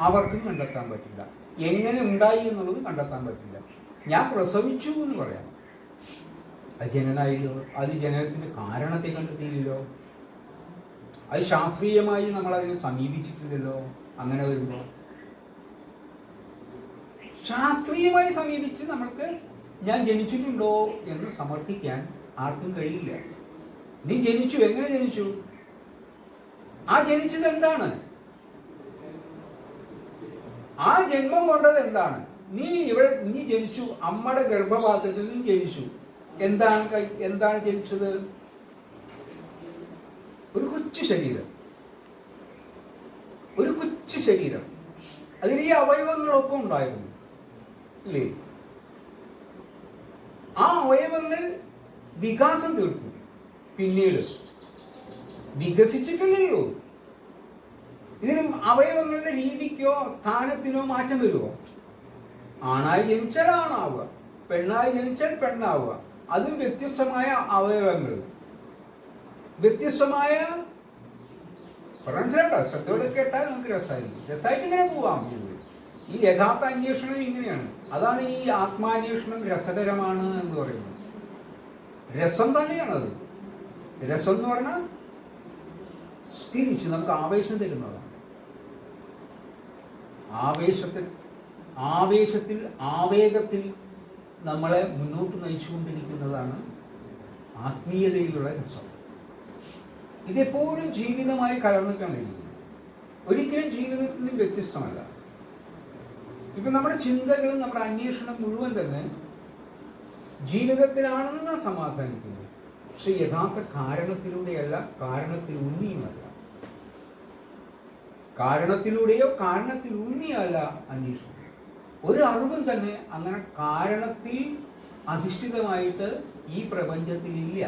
അവർക്കും കണ്ടെത്താൻ പറ്റില്ല. എങ്ങനെ ഉണ്ടായി എന്നുള്ളത് കണ്ടെത്താൻ പറ്റില്ല. ഞാൻ പ്രസവിച്ചു എന്ന് പറയാം, അത് ജനനായില്ലോ, അത് ജനനത്തിൻ്റെ കാരണത്തെ കണ്ടെത്തിയില്ലല്ലോ, അത് ശാസ്ത്രീയമായി നമ്മളതിനെ സമീപിച്ചിട്ടില്ലല്ലോ. അങ്ങനെ വരുമ്പോൾ ശാസ്ത്രീയമായി സമീപിച്ച് നമ്മൾക്ക് ഞാൻ ജനിച്ചിട്ടുണ്ടോ എന്ന് സമർത്ഥിക്കാൻ ആർക്കും കഴിയില്ല. നീ ജനിച്ചു, എങ്ങനെ ജനിച്ചു? ആ ജനിച്ചത് എന്താണ്? ആ ജന്മം കൊണ്ടത് എന്താണ്? നീ ജനിച്ചു, അമ്മയുടെ ഗർഭപാത്രത്തിൽ നീ ജനിച്ചു. എന്താണ് ജനിച്ചത്? ഒരു കൊച്ചു ശരീരം, ഒരു കൊച്ചു ശരീരം. അതിൽ ഈ അവയവങ്ങളൊക്കെ ഉണ്ടായിരുന്നു ഇല്ലേ? ആ അവയവങ്ങൾ വികാസം തീർത്തു, പിന്നീട് വികസിച്ചിട്ടില്ലല്ലോ. ഇതിനും അവയവങ്ങളുടെ രീതിക്കോ സ്ഥാനത്തിനോ മാറ്റം വരുമോ? ആണായി ജനിച്ചാൽ ആണാവുക, പെണ്ണായി ജനിച്ചാൽ പെണ്ണാവുക. അതും വ്യത്യസ്തമായ അവയവങ്ങൾ, വ്യത്യസ്തമായ മനസ്സിലാട്ടോ. ശ്രദ്ധയോടെ കേട്ടാൽ നമുക്ക് രസമായിട്ട് ഇങ്ങനെ പോവാം. ഈ യഥാർത്ഥ അന്വേഷണം ഇങ്ങനെയാണ്. അതാണ് ഈ ആത്മാന്വേഷണം രസകരമാണ് എന്ന് പറയുന്നത്. രസം തന്നെയാണത്. രസം എന്ന് പറഞ്ഞാൽ സ്പിരിറ്റ്, നമുക്ക് ആവേശം തരുന്നതാണ്. ആവേശത്തിൽ ആവേഗത്തിൽ നമ്മളെ മുന്നോട്ട് നയിച്ചുകൊണ്ടിരിക്കുന്നതാണ് ആത്മീയതയിലുള്ള രസം. ഇതെപ്പോഴും ജീവിതമായി കലർന്നിട്ടാണ് ഇരിക്കുന്നത്, ഒരിക്കലും ജീവിതത്തിൽ നിന്ന് വ്യത്യസ്തമല്ല. ഇപ്പം നമ്മുടെ ചിന്തകളും നമ്മുടെ അന്വേഷണം മുഴുവൻ തന്നെ ജീവിതത്തിലാണെന്ന് സമാധാനിക്കുന്നു. പക്ഷെ യഥാർത്ഥ കാരണത്തിലൂടെയല്ല, കാരണത്തിലൂന്നിയുമല്ല. കാരണത്തിലൂടെയോ കാരണത്തിലൂന്നിയല്ല അന്വേഷണം. ഒരു അറിവും തന്നെ അങ്ങനെ കാരണത്തിൽ അധിഷ്ഠിതമായിട്ട് ഈ പ്രപഞ്ചത്തിലില്ല.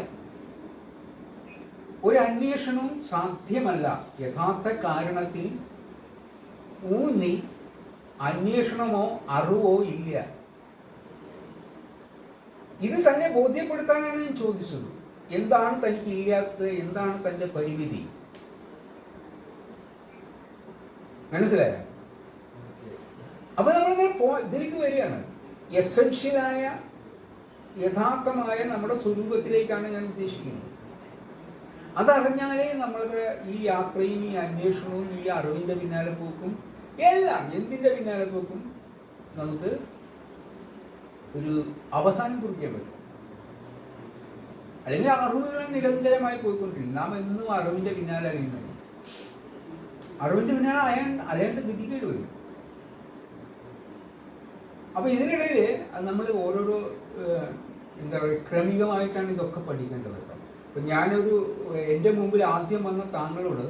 ഒരു അന്വേഷണവും സാധ്യമല്ല യഥാർത്ഥ കാരണത്തിൽ ഊന്നി. അന്വേഷണമോ അറിവോ ഇല്ല. ഇത് തന്നെ ബോധ്യപ്പെടുത്താനാണ് ഞാൻ ചോദിച്ചത്. എന്താണ് തനിക്ക് ഇല്ലാത്തത്? എന്താണ് തൻ്റെ പരിമിതി? മനസ്സിലായോ? അപ്പൊ നമ്മളിങ്ങനെ ഇതിലേക്ക് വരികയാണ്. എസൻഷ്യലായ യഥാർത്ഥമായ നമ്മുടെ സ്വരൂപത്തിലേക്കാണ് ഞാൻ ഉദ്ദേശിക്കുന്നത്. അതറിഞ്ഞാലേ നമ്മളുടെ ഈ യാത്രയും ഈ അന്വേഷണവും ഈ അറിവിൻ്റെ പിന്നാലെ പോക്കും എല്ലാം, എന്തിൻ്റെ പിന്നാലെ പോക്കും നമുക്ക് ഒരു അവസാനം കുറിക്കാൻ പറ്റും. അല്ലെങ്കിൽ അറിവുകൾ നിരന്തരമായി പോയിക്കൊണ്ടിരിക്കും. നാം എന്നും അറിവിൻ്റെ പിന്നാലെ അറിയുന്നത്. അറിവിൻ്റെ പിന്നാലെ അലയേണ്ട ഗതികേട് വരും. അപ്പൊ ഇതിനിടയിൽ നമ്മൾ ഓരോരോ എന്താ പറയുക, ക്രമികമായിട്ടാണ് ഇതൊക്കെ പഠിക്കേണ്ടത്. അപ്പം ഞാനൊരു എൻ്റെ മുമ്പിൽ ആദ്യം വന്ന താങ്കളോട്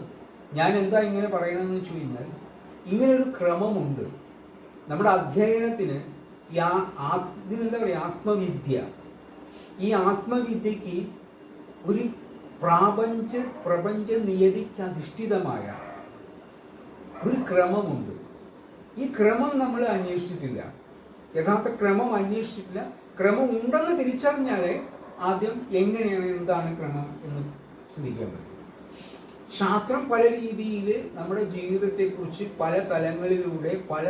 ഞാൻ എന്താ ഇങ്ങനെ പറയണമെന്ന് വെച്ച് കഴിഞ്ഞാൽ, ഇങ്ങനൊരു ക്രമമുണ്ട് നമ്മുടെ അധ്യയനത്തിന്. ഇതിനെന്താ പറയുക, ആത്മവിദ്യ. ഈ ആത്മവിദ്യക്ക് ഒരു പ്രപഞ്ച നിയതിക്ക് അധിഷ്ഠിതമായ ഒരു ക്രമമുണ്ട്. ഈ ക്രമം നമ്മൾ അന്വേഷിച്ചിട്ടില്ല, യഥാർത്ഥ ക്രമം അന്വേഷിച്ചിട്ടില്ല. ക്രമം ഉണ്ടെന്ന് തിരിച്ചറിഞ്ഞാലേ ആദ്യം എങ്ങനെയാണ്, എന്താണ് ക്രമം എന്ന് ചിന്തിക്കാൻ പറ്റും. ശാസ്ത്രം പല രീതിയിൽ നമ്മുടെ ജീവിതത്തെക്കുറിച്ച് പല തലങ്ങളിലൂടെ പല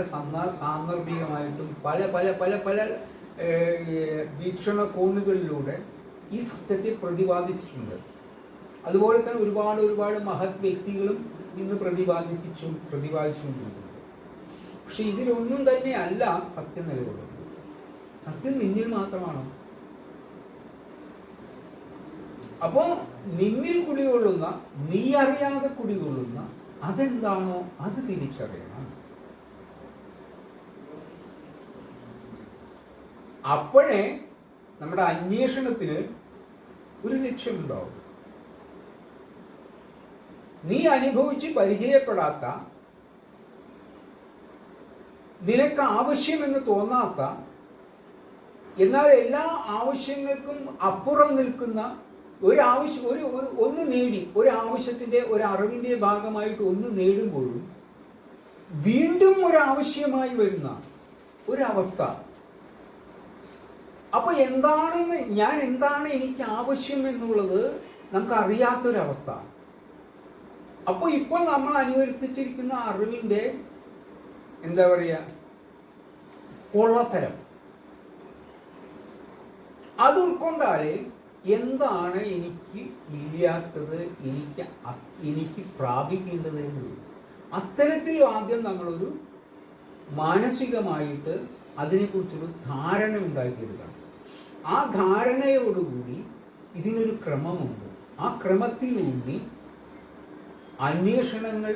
സാന്ദർഭികമായിട്ടും പല പല പല പല വീക്ഷണകോണുകളിലൂടെ ഈ സത്യത്തെ പ്രതിപാദിച്ചിട്ടുണ്ട്. അതുപോലെ തന്നെ ഒരുപാട് മഹത് വ്യക്തികളും ഇന്ന് പ്രതിപാദിച്ചുകൊണ്ടിരിക്കുന്നു. പക്ഷെ ഇതിലൊന്നും തന്നെ അല്ല സത്യം നിലകൊള്ളുന്നത്. സത്യം നിന്നിൽ മാത്രമാണ്. അപ്പോ നിന്നിൽ കുടികൊള്ളുന്ന, നീ അറിയാതെ കുടികൊള്ളുന്ന അതെന്താണോ അത് തിരിച്ചറിയണം. അപ്പോഴേ നമ്മുടെ അന്വേഷണത്തിന് ഒരു ലക്ഷ്യമുണ്ടാവും. നീ അനുഭവിച്ച് പരിചയപ്പെടാത്ത, നിനക്ക് ആവശ്യമെന്ന് തോന്നാത്ത, എന്നാൽ എല്ലാ ആവശ്യങ്ങൾക്കും അപ്പുറം നിൽക്കുന്ന ഒന്ന് നേടി ഒരാവശ്യത്തിൻ്റെ ഒരറിവിൻ്റെ ഭാഗമായിട്ട് ഒന്ന് നേടുമ്പോഴും വീണ്ടും ഒരാവശ്യമായി വരുന്ന ഒരവസ്ഥ. അപ്പോൾ എന്താണ് എനിക്ക് ആവശ്യം എന്നുള്ളത് നമുക്കറിയാത്തൊരവസ്ഥ. അപ്പോൾ ഇപ്പോൾ നമ്മൾ അനുവർത്തിച്ചിരിക്കുന്ന അറിവിൻ്റെ എന്താ പറയുക, പൊള്ളത്തരം, അത് ഉൾക്കൊണ്ടാൽ എന്താണ് എനിക്ക് ഇല്ലാത്തത്, എനിക്ക് പ്രാപിക്കേണ്ടത് എന്നുള്ളത് അത്തരത്തിൽ ആദ്യം നമ്മളൊരു മാനസികമായിട്ട് അതിനെക്കുറിച്ചൊരു ധാരണ ഉണ്ടാക്കിയെടുക്കണം. ആ ധാരണയോടുകൂടി ഇതിനൊരു ക്രമമുണ്ട്. ആ ക്രമത്തിലൂന്നി അന്വേഷണങ്ങൾ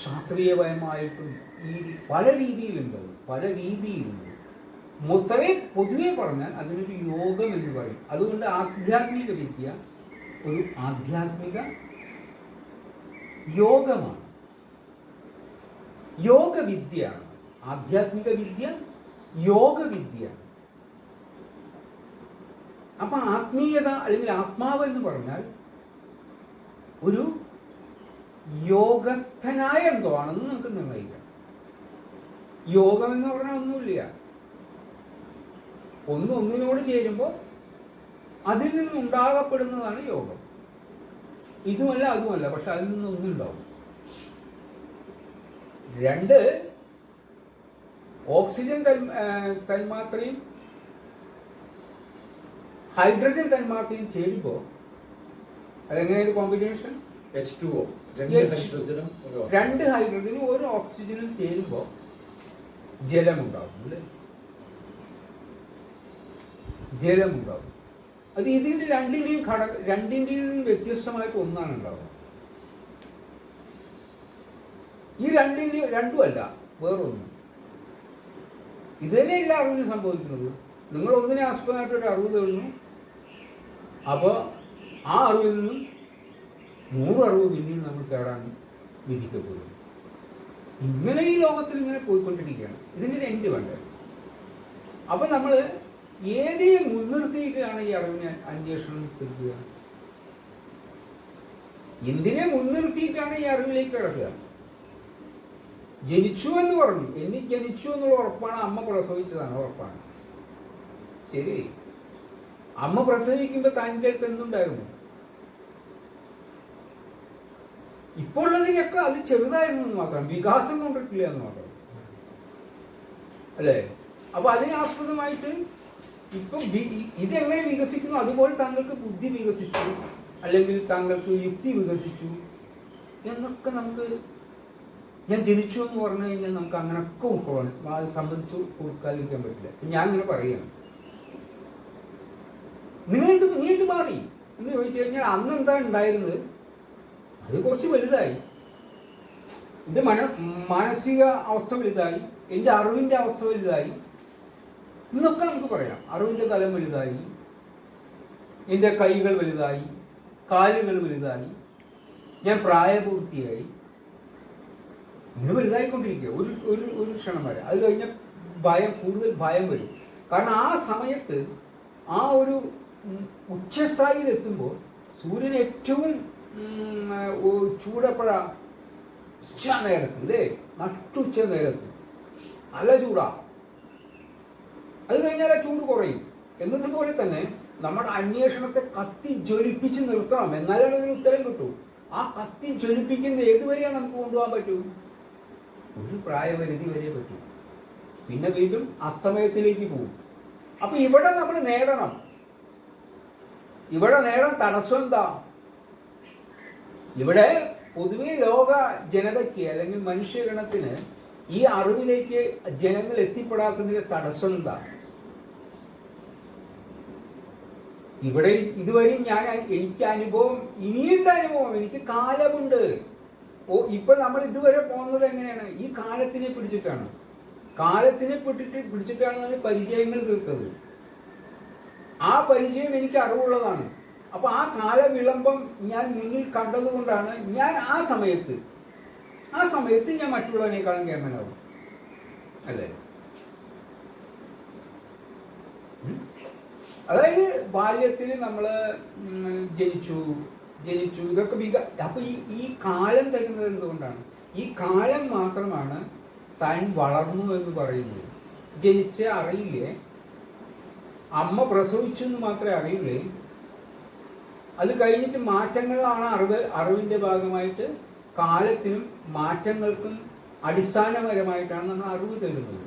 ശാസ്ത്രീയപരമായിട്ടും പല രീതിയിലുണ്ട്. പൊതുവെ പറഞ്ഞാൽ അതിനൊരു യോഗം എന്ന് പറയും. അതുകൊണ്ട് ആധ്യാത്മിക വിദ്യ ഒരു ആധ്യാത്മിക യോഗമാണ്, യോഗവിദ്യയാണ്. ആധ്യാത്മിക വിദ്യ യോഗവിദ്യയാണ്. അപ്പൊ ആത്മീയത അല്ലെങ്കിൽ ആത്മാവ് എന്ന് പറഞ്ഞാൽ ഒരു യോഗസ്ഥനായ എന്തോ ആണെന്ന് നമുക്ക് നിർണ്ണയിക്കാം. യോഗം എന്ന് പറഞ്ഞാൽ ഒന്നുമില്ല, ഒന്നിനോട് ചേരുമ്പോൾ അതിൽ നിന്നുണ്ടാകപ്പെടുന്നതാണ് യോഗം. ഇതുമല്ല അതുമല്ല, പക്ഷെ അതിൽ നിന്ന് ഒന്നുണ്ടാവും. 2 ഓക്സിജൻ തന്മാത്രയും ഹൈഡ്രജൻ തന്മാത്രയും ചേരുമ്പോൾ അതെങ്ങനെയാണ് കോമ്പിനേഷൻ? H2O, 2 ഹൈഡ്രജനും 1 ഓക്സിജനും ചേരുമ്പോൾ ജലമുണ്ടാവും അല്ലേ? ജലമുണ്ടാവും. അത് ഇതിൻ്റെ രണ്ടിൻ്റെയും വ്യത്യസ്തമായിട്ട് ഒന്നാണ് ഉണ്ടാവുക. ഈ രണ്ടുമല്ല, വേറൊന്നും. ഇത് തന്നെയല്ല അറിവിന് സംഭവിക്കുന്നത്. നിങ്ങൾ ഒന്നിനെ ആസ്പദമായിട്ടൊരു അറിവ് തരുന്നു, അപ്പോൾ ആ അറിവിൽ നിന്നും 100 അറിവ് പിന്നെയും നമ്മൾ തേടാൻ വിധിക്കപ്പെടുന്നു. ഇങ്ങനെ ഈ ലോകത്തിൽ ഇങ്ങനെ പോയിക്കൊണ്ടിരിക്കുകയാണ്. ഇതിൻ്റെ എൻഡ് വേണ്ടത്. അപ്പം നമ്മൾ ഏതിനെ മുൻനിർത്തിയിട്ടാണ് ഈ അറിവിനെ അന്വേഷണം തീർക്കുക? എന്തിനെ മുൻനിർത്തിയിട്ടാണ് ഈ അറിവിലേക്ക് കിടക്കുക? ജനിച്ചു എന്ന് പറഞ്ഞു, എനിക്ക് ജനിച്ചു എന്നുള്ള ഉറപ്പാണ്. അമ്മ പ്രസവിച്ചതാണ് ഉറപ്പാണ്. ശരി, അമ്മ പ്രസവിക്കുമ്പോൾ തൻ്റെ അടുത്ത് എന്തുണ്ടായിരുന്നു? ഇപ്പോൾ ഉള്ളതിനൊക്കെ അത് ചെറുതായിരുന്നു എന്ന് മാത്രം, വികാസം കൊണ്ടിട്ടില്ല എന്ന് മാത്രം അല്ലേ? അപ്പൊ അതിനാസ്പദമായിട്ട് ഇപ്പൊ ഇതെങ്ങനെ വികസിക്കുന്നു അതുപോലെ താങ്കൾക്ക് ബുദ്ധി വികസിച്ചു, അല്ലെങ്കിൽ താങ്കൾക്ക് യുക്തി വികസിച്ചു എന്നൊക്കെ നമുക്ക്, ഞാൻ ജനിച്ചു എന്ന് പറഞ്ഞു കഴിഞ്ഞാൽ നമുക്ക് അങ്ങനെയൊക്കെ ഉൾക്കൊള്ളണം. അത് സംബന്ധിച്ച് കൊടുക്കാതിരിക്കാൻ പറ്റില്ല. ഞാൻ ഇങ്ങനെ പറയുകയാണ്, നീ ഇത് മാറി എന്ന് ചോദിച്ചു കഴിഞ്ഞാൽ അന്ന് എന്താ ഉണ്ടായിരുന്നത് അത് കുറച്ച് വലുതായി, എൻ്റെ മാനസിക അവസ്ഥ വലുതായി, എൻ്റെ അറിവിൻ്റെ അവസ്ഥ വലുതായി എന്നൊക്കെ നമുക്ക് പറയാം. അറിവിൻ്റെ തലം വലുതായി, എൻ്റെ കൈകൾ വലുതായി, കാലുകൾ വലുതായി, ഞാൻ പ്രായപൂർത്തിയായി, ഇങ്ങനെ വലുതായിക്കൊണ്ടിരിക്കുക ഒരു ക്ഷണം വരെ. അത് കഴിഞ്ഞ കൂടുതൽ ഭയം വരും. കാരണം ആ സമയത്ത് ആ ഒരു ഉച്ചസ്ഥായിയിൽ എത്തുമ്പോൾ സൂര്യൻ ഏറ്റവും ചൂടപ്പഴ ഉച്ച നേരത്ത് അല്ലേ, നട്ടുച്ച നേരത്ത് നല്ല ചൂടാ. അത് കഴിഞ്ഞാൽ ആ ചൂട് കുറയും. എന്നതുപോലെ തന്നെ നമ്മുടെ അന്വേഷണത്തെ കത്തി ജ്വലിപ്പിച്ച് നിർത്തണം, എന്നാലാണ് അതിന് ഉത്തരം കിട്ടൂ. ആ കത്തി ജ്വലിപ്പിക്കുന്നത് ഏതുവരെയാണ് നമുക്ക് കൊണ്ടുപോകാൻ പറ്റൂ? ഒരു പ്രായപരിധി വരെ പറ്റൂ. പിന്നെ വീണ്ടും അസ്തമയത്തിലേക്ക് പോകും. അപ്പൊ ഇവിടെ നമ്മൾ നേടണം. ഇവിടെ നേടാൻ തടസ്സം എന്താ? ഇവിടെ പൊതുവെ ലോക ജനതയ്ക്ക് അല്ലെങ്കിൽ മനുഷ്യഗണത്തിന് ഈ അറിവിലേക്ക് ജനങ്ങൾ എത്തിപ്പെടാത്തതിന്റെ തടസ്സം എന്താ? ഇവിടെ ഇതുവരെ എനിക്ക് അനുഭവം, ഇനിയുണ്ട് അനുഭവം, എനിക്ക് കാലമുണ്ട്. ഇപ്പൊ നമ്മൾ ഇതുവരെ പോകുന്നത് എങ്ങനെയാണ്? ഈ കാലത്തിനെ പിടിച്ചിട്ടാണ്. കാലത്തിനെ പിടിച്ചിട്ടാണ് നമ്മൾ പരിചയങ്ങൾ തീർത്തത്. ആ പരിചയം എനിക്ക് അറിവുള്ളതാണ്. അപ്പൊ ആ കാലവിളംബം ഞാൻ മുന്നിൽ കണ്ടതുകൊണ്ടാണ് ഞാൻ ആ സമയത്ത് ഞാൻ മറ്റുള്ളവനേക്കാളും കേമനാവും അല്ലേ? അതായത് ബാല്യത്തിൽ നമ്മൾ ജനിച്ചു ഇതൊക്കെ അപ്പൊ ഈ കാലം തരുന്നത് എന്തുകൊണ്ടാണ്? ഈ കാലം മാത്രമാണ് താൻ വളർന്നു എന്ന് പറയുന്നത്. ജനിച്ച അറിയില്ലേ, അമ്മ പ്രസവിച്ചു എന്ന് മാത്രമേ അറിയില്ലേ. അത് കഴിഞ്ഞിട്ട് മാറ്റങ്ങളാണ് അറിവിന്റെ ഭാഗമായിട്ട് കാലത്തിനും മാറ്റങ്ങൾക്കും അടിസ്ഥാനപരമായിട്ടാണ് നമ്മൾ അറിവ് തരുന്നത്.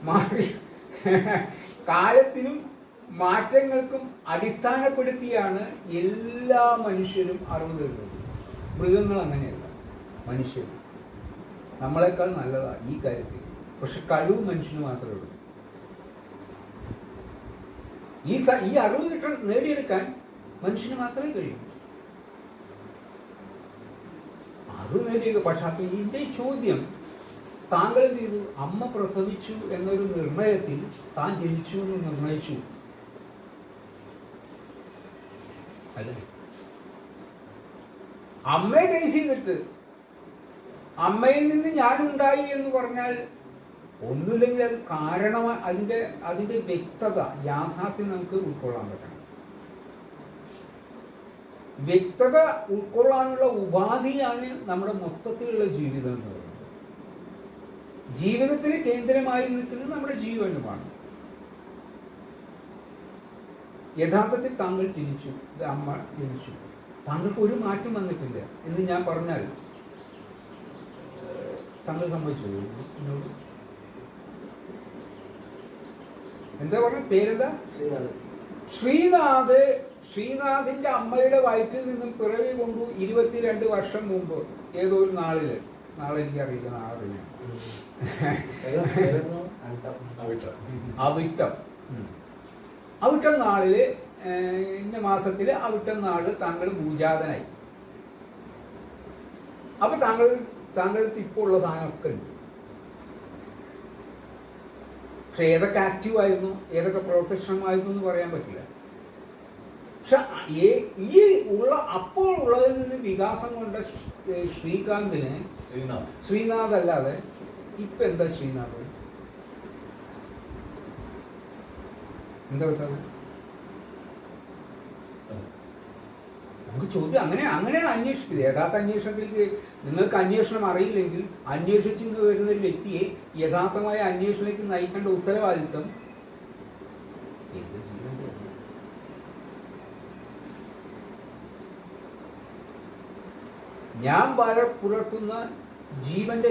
മാറി കാലത്തിനും മാറ്റങ്ങൾക്കും അടിസ്ഥാനപ്പെടുത്തിയാണ് എല്ലാ മനുഷ്യരും അറിവ് തരുന്നത്. മൃഗങ്ങൾ അങ്ങനെയല്ല, മനുഷ്യർ നമ്മളെക്കാൾ നല്ലതാണ് ഈ കാര്യത്തിൽ. പക്ഷെ കഴിവ് മനുഷ്യന് മാത്രമേ ഉള്ളൂ. ഈ അറിവ് നേടിയെടുക്കാൻ മനുഷ്യന് മാത്രമേ കഴിയൂ. അറിവ് നേടിയെടുക്കുക. പക്ഷെ അപ്പൊ ഇതിന്റെ ചോദ്യം, താങ്കൾ എന്ത് ചെയ്തു? അമ്മ പ്രസവിച്ചു എന്നൊരു നിർണയത്തിൽ താൻ ജനിച്ചു എന്ന് നിർണയിച്ചു അല്ലേ? അമ്മയെ ബേസ് ചെയ്തിട്ട് അമ്മയിൽ നിന്ന് ഞാനുണ്ടായി എന്ന് പറഞ്ഞാൽ ഒന്നുമില്ലെങ്കിൽ അത് അതിന്റെ വ്യക്തത, യാഥാർത്ഥ്യം നമുക്ക് ഉൾക്കൊള്ളാൻ പറ്റണം. വ്യക്തത ഉൾക്കൊള്ളാനുള്ള ഉപാധിയാണ് നമ്മുടെ മൊത്തത്തിലുള്ള ജീവിതം എന്ന് പറയുന്നത്. ജീവിതത്തിന് കേന്ദ്രമായി നിൽക്കുന്നത് നമ്മുടെ ജീവനുമാണ്. യഥാർത്ഥത്തിൽ താങ്കൾ ജനിച്ചു, അമ്മ ജനിച്ചു, താങ്കൾക്ക് ഒരു മാറ്റം വന്നിട്ടില്ല എന്ന് ഞാൻ പറഞ്ഞാൽ താങ്കൾ സമ്മതിച്ചു എന്നോട്? എന്താ പറഞ്ഞ പേരെന്താ? ശ്രീനാഥിന്റെ അമ്മയുടെ വയറ്റിൽ നിന്നും പിറവി കൊണ്ടു 22 വർഷം മുമ്പ് ഏതോ ഒരു നാളെ എനിക്കറിയില്ല, നാളറിയില്ല, അവിട്ടം നാളില് ഇന്ന മാസത്തില് അവിട്ടം നാള് താങ്കൾ ഭൂജാതനായി. അപ്പൊ താങ്കൾക്ക് ഇപ്പോൾ ഉള്ള സാധനമൊക്കെ ഉണ്ട്. പക്ഷെ ഏതൊക്കെ ആക്റ്റീവ് ആയിരുന്നു, ഏതൊക്കെ പ്രവർത്തനമായിരുന്നു എന്ന് പറയാൻ പറ്റില്ല. പക്ഷെ ഈ അപ്പോൾ ഉള്ളതിൽ നിന്ന് വികാസം കൊണ്ട ശ്രീകാന്തിന് ശ്രീനാഥ് അല്ലാതെ ഇപ്പൊ എന്താ ശ്രീനാഥ്? എന്താ സാർ നമുക്ക് ചോദ്യം അങ്ങനെയാണ് അന്വേഷിക്കുന്നത്. യഥാർത്ഥ അന്വേഷണത്തിലേക്ക് നിങ്ങൾക്ക് അന്വേഷണം അറിയില്ലെങ്കിൽ അന്വേഷിച്ചു വരുന്ന ഒരു വ്യക്തിയെ യഥാർത്ഥമായ അന്വേഷണത്തിലേക്ക് നയിക്കേണ്ട ഉത്തരവാദിത്വം ഞാൻ പുലർത്തുന്ന ജീവന്റെ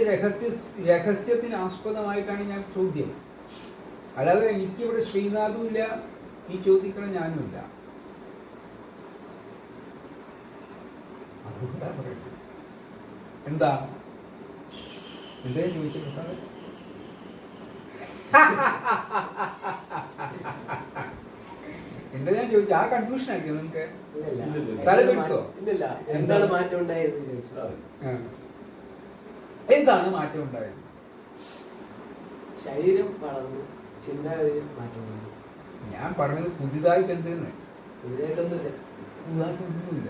രഹസ്യത്തിന് ആസ്പദമായിട്ടാണ് ഞാൻ ചോദ്യം. അല്ലാതെ എനിക്കിവിടെ ശ്രീനാഥും ഇല്ല, ഈ ചോദിക്കണ ഞാനും ഇല്ല. അതുകൊണ്ടാ പറയുന്നത്. എന്താ ചോദിച്ചത് സാറേ? എന്താ ഞാൻ ചോദിച്ചു? ആ കൺഫ്യൂഷൻ ആയിരിക്കും നിങ്ങൾക്ക്? തലമെടുത്തോ? എന്താണ് മാറ്റം ഉണ്ടായത്? എന്താണ് മാറ്റം ഉണ്ടായത്? ശരീരം വളർന്നു, ചിന്താഗതിയിൽ മാറ്റം വന്നു. ഞാൻ പറഞ്ഞത് പുതിയതായിട്ട് എന്തെന്ന്? പുതിയതായിട്ടൊന്നുമില്ല.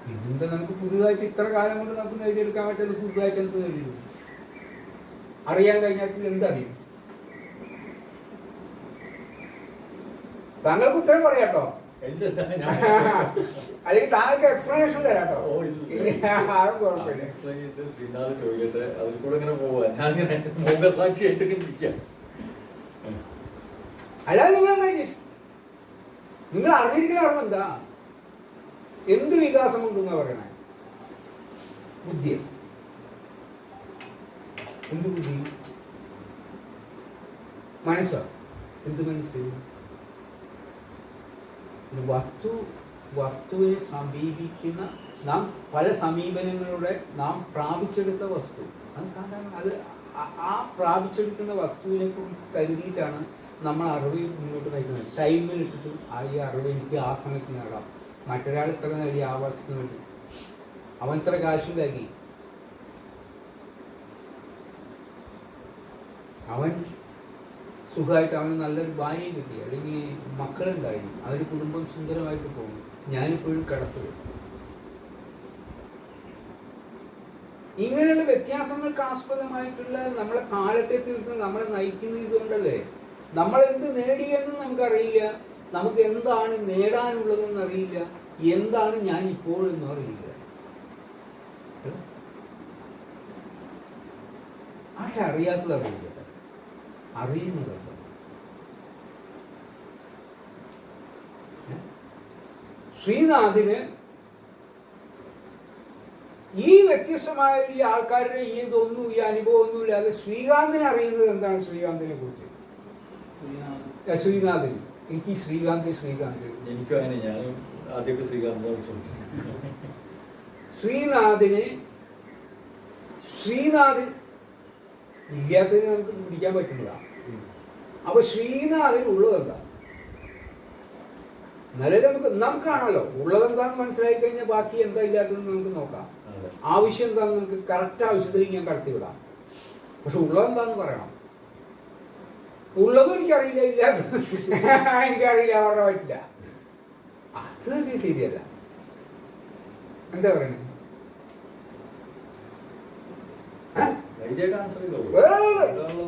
പിന്നെന്താ നമുക്ക് പുതുതായിട്ട് ഇത്ര കാലം കൊണ്ട് നമുക്ക് നേടിയെടുക്കാൻ പറ്റുന്നത്? പുതുതായിട്ട് എന്ത് നേടിയെടുക്കും? അറിയാൻ കഴിഞ്ഞാൽ എന്തറിയും? താങ്കൾക്ക് ഉത്തരം പറയാട്ടോ, അല്ലെങ്കിൽ താങ്കൾക്ക് എക്സ്പ്ലനേഷൻ തരാട്ടോ. ശ്രീനാഥ് ചോദിക്കട്ടെ, അതിൽ കൂടെ ഇങ്ങനെ പോവാ. ഞാൻ മുഖസാക്ഷിയായിട്ട് അല്ലാതെ നിങ്ങൾ അറിഞ്ഞിരിക്കുന്ന അറിവെന്താ? എന്ത് വികാസം കൊണ്ടെന്നാ പറയണേ? ബുദ്ധി. എന്ത് ബുദ്ധി? മനസ്സോ? എന്ത് മനസ്സ്? വസ്തുവിനെ സമീപിക്കുന്ന നാം പല സമീപനങ്ങളുടെ നാം പ്രാപിച്ചെടുത്ത വസ്തു, അത് സാധാരണ അത് ആ പ്രാപിച്ചെടുക്കുന്ന വസ്തുവിനെ കരുതിയിട്ടാണ് നമ്മൾ അറിവ് മുന്നോട്ട് നയിക്കുന്നത്. ടൈമിലിട്ടിട്ട് ഈ അറിവ് എനിക്ക് ആ സമയത്ത് നേടാം, മറ്റൊരാൾ ഇത്ര നേടി ആ വസ്തു നേടി, അവൻ ഇത്ര കാശുണ്ടാക്കി, അവൻ സുഖമായിട്ട് അവന് നല്ലൊരു ഭാര്യയും കിട്ടി, അല്ലെങ്കിൽ മക്കളുണ്ടായി, അവരുടെ കുടുംബം സുന്ദരമായിട്ട് പോകും, ഞാനിപ്പോഴും കിടപ്പ്. ഇങ്ങനെയുള്ള വ്യത്യാസങ്ങൾക്ക് ആസ്പദമായിട്ടുള്ള നമ്മളെ കാലത്തെ തീർത്ത് നമ്മളെ നയിക്കുന്ന ഇതുകൊണ്ടല്ലേ. നമ്മൾ എന്ത് നേടിയെന്നും നമുക്കറിയില്ല, നമുക്ക് എന്താണ് നേടാനുള്ളതെന്ന് അറിയില്ല, എന്താണ് ഞാൻ ഇപ്പോഴെന്നും അറിയില്ല. പക്ഷെ അറിയാത്തത് അറിയില്ല, അറിയുന്നതല്ല. ശ്രീനാഥിന് ഈ വ്യത്യസ്തമായ ഈ ആൾക്കാരുടെ ഈ ഇതൊന്നും ഈ അനുഭവമൊന്നും ഇല്ലാതെ ശ്രീകാന്തിനെ അറിയുന്നത് എന്താണ്? ശ്രീകാന്തിനെ കുറിച്ച് ശ്രീനാഥിന് എനിക്ക് ശ്രീകാന്ത് എനിക്കും അങ്ങനെ, ഞാനും ആദ്യമൊക്കെ ശ്രീകാന്തിനെ ശ്രീനാഥിന് ഇല്ലാത്തതിന് നമുക്ക് പിടിക്കാൻ പറ്റുന്നതാണ്. അപ്പൊ ശ്രീനാഥിന് ഉള്ളതെന്താ? എന്നാലേ നമുക്ക് കാണാമല്ലോ. ഉള്ളതെന്താന്ന് മനസ്സിലാക്കി കഴിഞ്ഞാൽ ബാക്കി എന്താ ഇല്ലാത്തതെന്ന് നമുക്ക് നോക്കാം. ആവശ്യം എന്താന്ന് നമുക്ക് കറക്റ്റ് ആവശ്യത്തിലേക്ക് ഞാൻ കടത്തി വിടാം. പക്ഷെ ഉള്ളതെന്താന്ന് പറയണം. ഉള്ളതും എനിക്കറിയില്ല, ഇല്ലാത്തത് എനിക്കറിയില്ല, അവരുടെ പറ്റില്ല. അത് ശരിയല്ല. എന്താ പറയുന്നത്?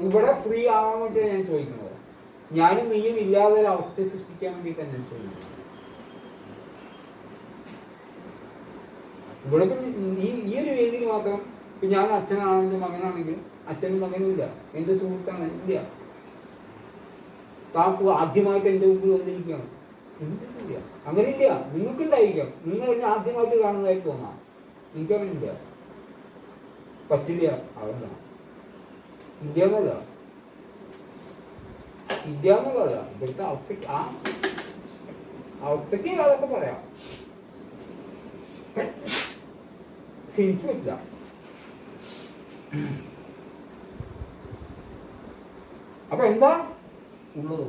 ഇവിടെ ഫ്രീ ആവാൻ വേണ്ടിയാണ് ഞാൻ ചോദിക്കുന്നത്. ഞാനും നീയും ഇല്ലാതെ ഒരു അവസ്ഥ സൃഷ്ടിക്കാൻ വേണ്ടിയിട്ടാണ് ഞാൻ ചോദിക്കുന്നത്. ഇവിടെ ഈ ഒരു വേദിയിൽ മാത്രം ഇപ്പം ഞാൻ അച്ഛനാണെൻ്റെ മകനാണെങ്കിൽ അച്ഛനും മകനും ഇല്ല, എൻ്റെ സുഹൃത്താണ് ഇല്ല. താക്ക് ആദ്യമായിട്ട് എൻ്റെ മുമ്പിൽ വന്നിരിക്കുകയാണ്, എനിക്കില്ല. അങ്ങനെയില്ല. നിങ്ങൾക്കുണ്ടായിരിക്കാം, നിങ്ങൾ എന്നെ ആദ്യമായിട്ട് കാണുന്നതായിട്ട് തോന്നാം. എനിക്കങ്ങനെ ഇല്ല, പറ്റില്ല. അതല്ല ഇല്ല എന്നുള്ളതല്ല ഇവിടുത്തെ അവസ്ഥക്ക്, ആ അവസ്ഥക്ക് അതൊക്കെ പറയാം. എനിക്ക് പറ്റില്ല. അപ്പൊ എന്താ ഉള്ളത്?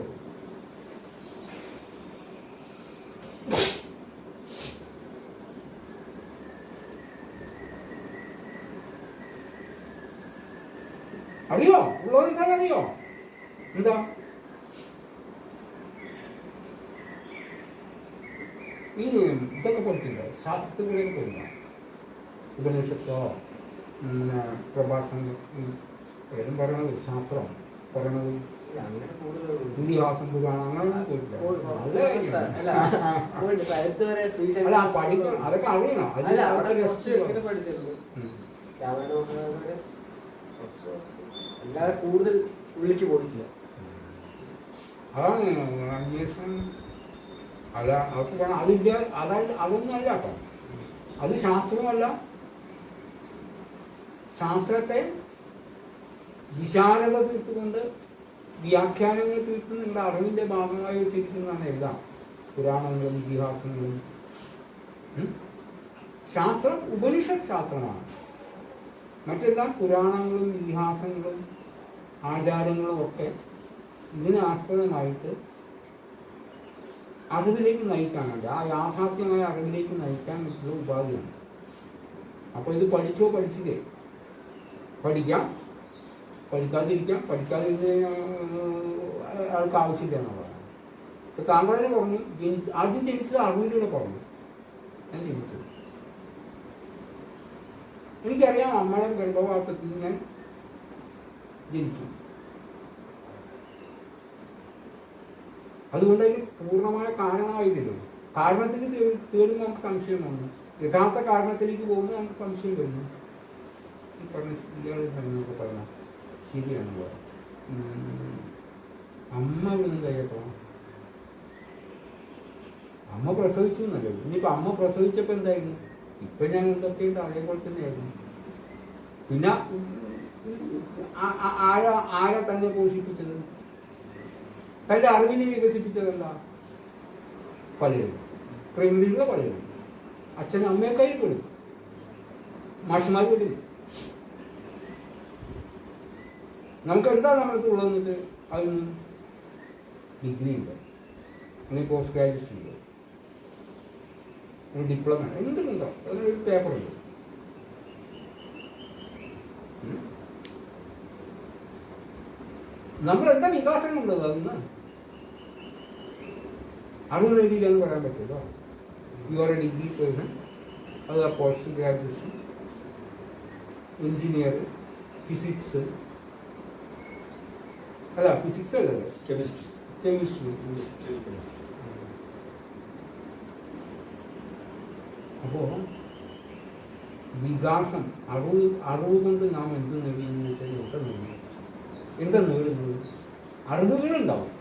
അറിയോ? ഉള്ളത് എന്താ അറിയോ? എന്താ? ഈ ഇതൊക്കെ പഠിച്ചില്ല, ശാസ്ത്രത്തിലൂടെയൊക്കെ പോയില്ല. ഉപനിഷത്തോ പ്രഭാഷണം ഏതും പറയണത്, ശാസ്ത്രം പറയണത്, ഇതിഹാസം, പുരാണം, അങ്ങനെയൊന്നും പോയിട്ടില്ല. അല്ല, പഠിക്കണം, അതൊക്കെ അറിയണം. അല്ലാതെ കൂടുതൽ ഉള്ളിലേക്ക് പോയിട്ടില്ല. അതാണ് അന്വേഷണം. അല്ല, അതൊക്കെ വേണം. അതില്ല, അതൊന്നും അല്ല കേട്ടോ. അത് ശാസ്ത്രമല്ല. ശാസ്ത്രത്തെ വിശാലത തീർത്തുകൊണ്ട് വ്യാഖ്യാനങ്ങൾ തീർത്ത് നിങ്ങളുടെ അറിവിന്റെ ഭാഗമായി വെച്ചിരിക്കുന്നതാണ് എല്ലാം. പുരാണങ്ങളും ഇതിഹാസങ്ങളും. ശാസ്ത്രം ഉപനിഷത്ത് ശാസ്ത്രമാണ്. മറ്റെല്ലാം പുരാണങ്ങളും ഇതിഹാസങ്ങളും ആചാരങ്ങളും ഒക്കെ ഇതിന് ആസ്പദമായിട്ട് അറിവിലേക്ക് നയിക്കാനുണ്ട്. ആ യാഥാർത്ഥ്യമായ അറിവിലേക്ക് നയിക്കാൻ ഉള്ള ഉപാധിയാണ്. അപ്പോൾ ഇത് പഠിച്ചോ പഠിച്ചില്ലേ? പഠിക്കാം, പഠിക്കാതിരിക്കാം. പഠിക്കാതിരുന്ന് ആൾക്ക് ആവശ്യമില്ല എന്നുള്ളതാണ്. ഇപ്പം താങ്കൾ തന്നെ പറഞ്ഞു, ആദ്യം ജനിച്ചത് അറിവിലൂടെ പറഞ്ഞു. ഞാൻ ജനിച്ചത് എനിക്കറിയാം, അമ്മയുടെ ഗർഭപാത്രത്തിൽ ഞാൻ ജനിച്ചു. അതുകൊണ്ട് അതിന് പൂർണ്ണമായ കാരണമായില്ലല്ലോ. കാരണത്തിന് തേടുമ്പോൾ നമുക്ക് സംശയം വന്നു. യഥാർത്ഥ കാരണത്തിലേക്ക് പോകുമ്പോൾ നമുക്ക് സംശയം വരുന്നു. ഈ പറഞ്ഞ ഇയാളൊക്കെ പറഞ്ഞ ശരിയാണല്ലോ. അമ്മ ഇവിടെ നിന്ന് കഴിയപ്പോ അമ്മ പ്രസവിച്ചു എന്നല്ലോ. ഇനിയിപ്പോൾ അമ്മ പ്രസവിച്ചപ്പോൾ എന്തായിരുന്നു? ഇപ്പം ഞാൻ എന്തൊക്കെയുണ്ട് അതേപോലെ തന്നെയായിരുന്നു. പിന്നെ ആരാ തന്നെ പോഷിപ്പിച്ചത്? തൻ്റെ അറിവിനെ വികസിപ്പിച്ചതല്ല പലരും, പ്രകൃതിയിലുള്ള പലരും. അച്ഛനും അമ്മയൊക്കെ പെടും, മാഷന്മാർ പെടും. നമുക്ക് എന്താണ് നമ്മുടെ ഉള്ളതെന്നിട്ട് അതിന് ഡിഗ്രി ഉണ്ട്, അല്ലെങ്കിൽ പോസ്റ്റ് ഗ്രാജുവേഷൻ ഉണ്ട്, ഒരു ഡിപ്ലോമ, എന്തുണ്ടോ അതിനൊരു പേപ്പറുണ്ട്. നമ്മളെന്താ വികാസങ്ങളുള്ളത്? അതൊന്ന് അറിവ് നേടിയില്ലെന്ന് പറയാൻ പറ്റുമല്ലോ. You are A degree person, അത് പോസ്റ്റ് ഗ്രാജുവേഷൻ, എഞ്ചിനീയർ, ഫിസിക്സ് അല്ല ഫിസിക്സ് അല്ലല്ലേ, കെമിസ്ട്രി കെമിസ്ട്രി. കെമിസ്ട്രി അപ്പോൾ വികാസം, അറിവ് കൊണ്ട് നാം എന്ത് നേടുന്നു വെച്ചാൽ എന്താ നേടുന്നത്? അറിവുകളുണ്ടാവും,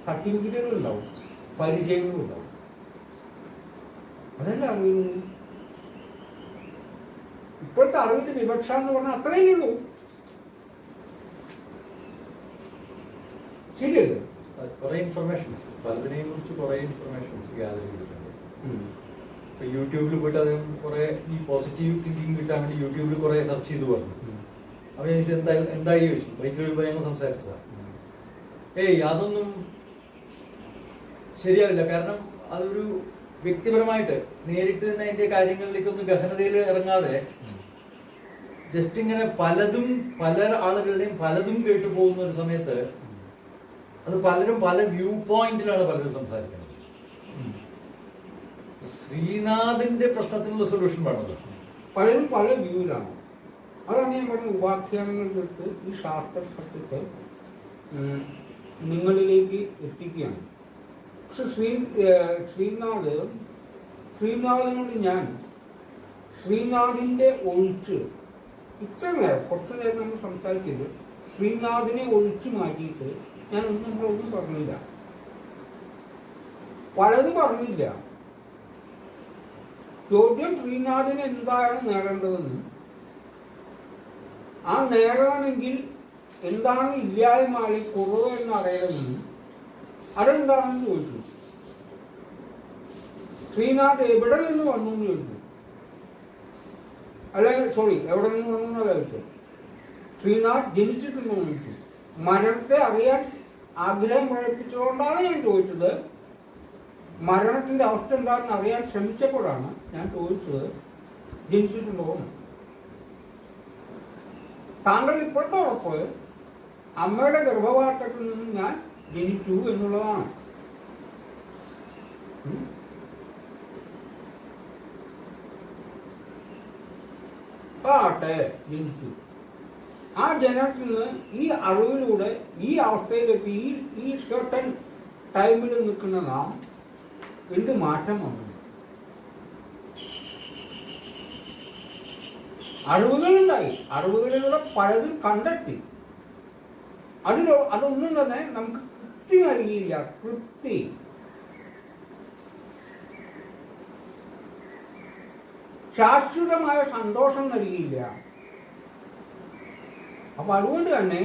സർട്ടിഫിക്കറ്റുകളുണ്ടാവും, പരിചയങ്ങളും ഉണ്ടാവും. അതല്ല അറിയുന്നത്. ഇപ്പോഴത്തെ അറിവിന്റെ വിവക്ഷ എന്ന് പറഞ്ഞാൽ അത്രയേ ഉള്ളൂ. ശരിയല്ലേ? കുറെ ഇൻഫർമേഷൻസ്, പലതിനെയും കുറിച്ച് കുറെ ഇൻഫർമേഷൻസ് ഗ്യാദർ ചെയ്തിട്ടുണ്ട്. ഇപ്പൊ യൂട്യൂബിൽ പോയിട്ട് അദ്ദേഹം കുറെ ഈ പോസിറ്റീവ് തിങ്കിങ് കിട്ടാൻ വേണ്ടി യൂട്യൂബിൽ കുറെ സെർച്ച് ചെയ്തു പറഞ്ഞു. അപ്പൊ എനിക്ക് എന്തായി ചോദിച്ചു, ബൈക്കിൽ ഞങ്ങൾ സംസാരിച്ചതാ. അതൊന്നും ശരിയാവില്ല. കാരണം അതൊരു വ്യക്തിപരമായിട്ട് നേരിട്ട് തന്നെ അതിന്റെ കാര്യങ്ങളിലേക്കൊന്നും ഗഹനതയിൽ ഇറങ്ങാതെ ജസ്റ്റ് ഇങ്ങനെ പലതും പല ആളുകളുടെയും പലതും കേട്ടു പോകുന്ന ഒരു സമയത്ത് അത് പലരും പല വ്യൂ പോയിന്റിലാണ് പലരും സംസാരിക്കുന്നത്. ശ്രീനാഥിന്റെ പ്രശ്നത്തിനുള്ള സൊല്യൂഷൻ വേണത്. പലരും പല വ്യൂവിലാണ്. അതാണ് ഞാൻ പറഞ്ഞ ഉപാഖ്യാനങ്ങളിലെടുത്ത് ഈ ശാസ്ത്ര സത്യത്തെ നിങ്ങളിലേക്ക് എത്തിക്കുകയാണ്. പക്ഷെ ശ്രീനാഥിനോട് ഞാൻ ശ്രീനാഥിൻ്റെ ഒഴിച്ച് ഇത്ര നേരം കുറച്ച് നേരം നമ്മൾ സംസാരിച്ചത് ശ്രീനാഥിനെ ഒഴിച്ചു മാറ്റിയിട്ട് ഞാൻ നമ്മളൊന്നും പറഞ്ഞില്ല, പലതും പറഞ്ഞില്ല. ചോദ്യം ശ്രീനാഥിന് എന്താണ് നേടേണ്ടതെന്ന്, ആ നേടണമെങ്കിൽ എന്താണ് ഇല്ലായ്മയിൽ കുറവ് എന്നറിയണമെന്ന്, അതെന്താണെന്ന് ചോദിച്ചു. ശ്രീനാഥ് എവിടെ നിന്ന് വന്നു എന്ന് ചോദിച്ചു. അല്ലെങ്കിൽ എവിടെ നിന്ന് വന്നു എന്നല്ല ചോദിച്ചത്. ശ്രീനാഥ് ജനിച്ചിട്ടുണ്ടോ എന്ന് ചോദിച്ചു. മരണത്തെ അറിയാൻ ആഗ്രഹം പ്രകടിപ്പിച്ചുകൊണ്ടാണ് ഞാൻ ചോദിച്ചത്. മരണത്തിന്റെ അവസ്ഥ എന്താണെന്ന് അറിയാൻ ശ്രമിച്ചപ്പോഴാണ് ഞാൻ ചോദിച്ചത് ജനിച്ചിട്ടുണ്ടോ എന്ന്. താങ്കൾ ഇപ്പോഴത്തെ ഉറപ്പ് അമ്മയുടെ ഗർഭപാത്രത്തിൽ നിന്ന് ഞാൻ ജനിച്ചു എന്നുള്ളതാണ്. ആട്ടെ, ജനിച്ചു. ആ ജനനത്തിൽ നിന്ന് ഈ അറിവിലൂടെ ഈ അവസ്ഥയിലെത്തി ഈ സർട്ടൻ ടൈമിൽ നിൽക്കുന്ന നാം എന്ത് മാറ്റം വന്നു? അറിവുകളുണ്ടായി, അറിവുകളിലൂടെ പലതും കണ്ടെത്തി. അതൊന്നും തന്നെ നമുക്ക് തൃപ്തി നൽകിയില്ല. തൃപ്തി ശാശ്വതമായ സന്തോഷം നൽകിയില്ല. അപ്പൊ അതുകൊണ്ട് തന്നെ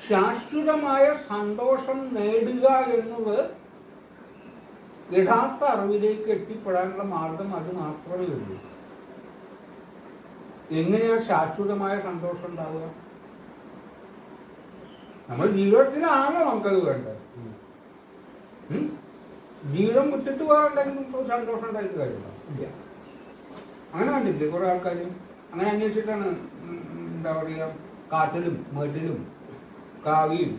ശാശ്വതമായ സന്തോഷം നേടുക എന്നത് യഥാർത്ഥ അറിവിലേക്ക് എത്തിപ്പെടാനുള്ള മാർഗം അത് മാത്രമേ ഉള്ളൂ. എങ്ങനെയാണ് ശാശ്വതമായ സന്തോഷം ഉണ്ടാവുക? നമ്മൾ ജീവിതത്തിലാണോ നമുക്കത് വേണ്ടത്? ജീവിതം വിട്ടിട്ട് പോകാറുണ്ടെങ്കിൽ സന്തോഷം ഉണ്ടായിട്ട് കാര്യമില്ല. ഇല്ല, അങ്ങനെ കണ്ടില്ലേ കുറെ ആൾക്കാർ അങ്ങനെ അന്വേഷിച്ചിട്ടാണ് എന്താ പറയുക, കാട്ടിലും മേട്ടിലും കാവിയും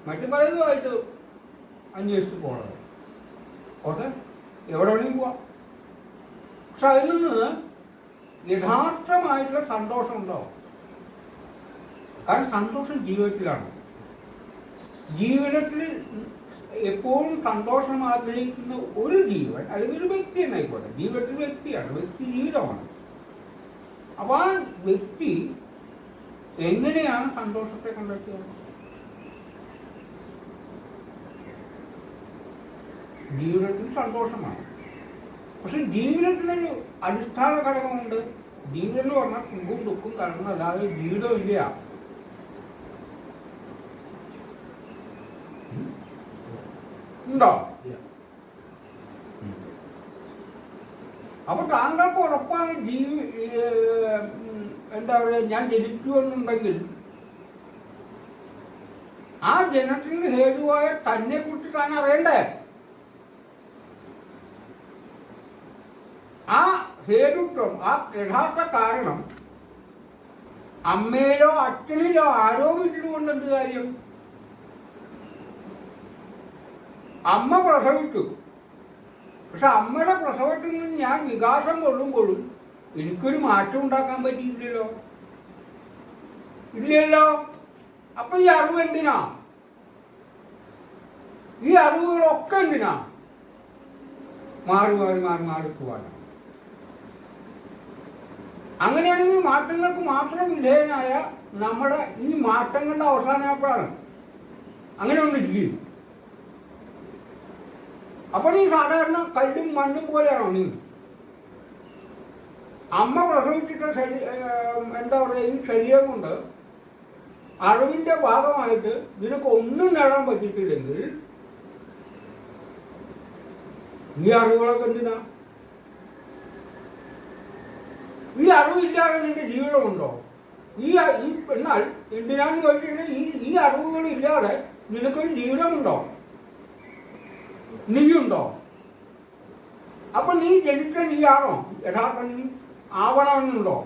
മറ്റു പലതുമായിട്ട് അന്വേഷിച്ച് പോകണത്. ഓക്കെ, എവിടെ വേണമെങ്കിൽ പോവാം. പക്ഷെ അതിൽ നിന്ന് യഥാർത്ഥമായിട്ടുള്ള സന്തോഷം ഉണ്ടാവും. കാരണം സന്തോഷം ജീവിതത്തിലാണ്. ജീവിതത്തിൽ എപ്പോഴും സന്തോഷം ആഗ്രഹിക്കുന്ന ഒരു ജീവൻ അല്ലെങ്കിൽ ഒരു വ്യക്തി തന്നെ ആയിക്കോട്ടെ, ജീവിതത്തിൽ വ്യക്തിയാണ്, വ്യക്തി ജീവിതമാണ്. അപ്പൊ ആ വ്യക്തി എങ്ങനെയാണ് സന്തോഷത്തെ കണ്ടെത്തുക? ജീവിതത്തിൽ സന്തോഷമാണ്. പക്ഷെ ജീവിതത്തിലൊരു അടിസ്ഥാന ഘടകമുണ്ട്. ജീവിതം എന്ന് പറഞ്ഞാൽ സുഖവും ദുഃഖവും കലർന്ന അല്ലാതെ ജീവിതമില്ല. ഉണ്ടോ? അപ്പൊ താങ്കൾക്ക് ഉറപ്പാണ് എന്താ പറയുക, ഞാൻ ജനിച്ചു എന്നുണ്ടെങ്കിൽ ആ ജനത്തിന് ഹേതുവായ തന്നെ കുറിച്ച് താൻ അറിയണ്ടേ? ആ ഹേതുത്വം, ആ യഥാർത്ഥ കാരണം അമ്മയിലോ അച്ഛനിലോ ആരോപിച്ചതുകൊണ്ട് എന്ത് കാര്യം? അമ്മ പ്രസവിച്ചു, പക്ഷെ അമ്മയുടെ പ്രസവത്തിൽ നിന്ന് ഞാൻ വികാസം കൊള്ളുമ്പോഴും എനിക്കൊരു മാറ്റം ഉണ്ടാക്കാൻ പറ്റിയില്ലല്ലോ. ഇല്ലല്ലോ. അപ്പൊ ഈ അറിവ് എന്തിനാ? ഈ അറിവുകളൊക്കെ എന്തിനാ? മാറി മാറി മാറി മാറി പോവാണ്. അങ്ങനെയാണെങ്കിൽ മാറ്റങ്ങൾക്ക് മാത്രം വിധേയനായ നമ്മുടെ ഈ മാറ്റങ്ങളുടെ അവസാനമായപ്പോഴാണ് അങ്ങനെ ഒന്നില്ലേ. അപ്പൊ നീ സാധാരണ കല്ലും മണ്ണും പോലെയാണോ നീ? അമ്മ പ്രസവിച്ചിട്ട എന്താ പറയുക, ഈ ശരീരം കൊണ്ട് അറിവിന്റെ ഭാഗമായിട്ട് നിനക്ക് ഒന്നും നേടാൻ പറ്റിയിട്ടില്ലെങ്കിൽ ഈ അറിവുകളൊക്കെ എന്തിനാ? ഈ അറിവില്ലാതെ നിന്റെ ജീവിതമുണ്ടോ? എന്നാൽ എന്തിനാന്ന് ചോദിച്ചിട്ടുണ്ടെങ്കിൽ ഈ അറിവുകളില്ലാതെ നിനക്കൊരു ജീവിതമുണ്ടോ? നീയുണ്ടോ? അപ്പൊ നീ ജനിച്ച നീയാണോ യഥാർത്ഥ നീ ആവണമെന്നുണ്ടോ?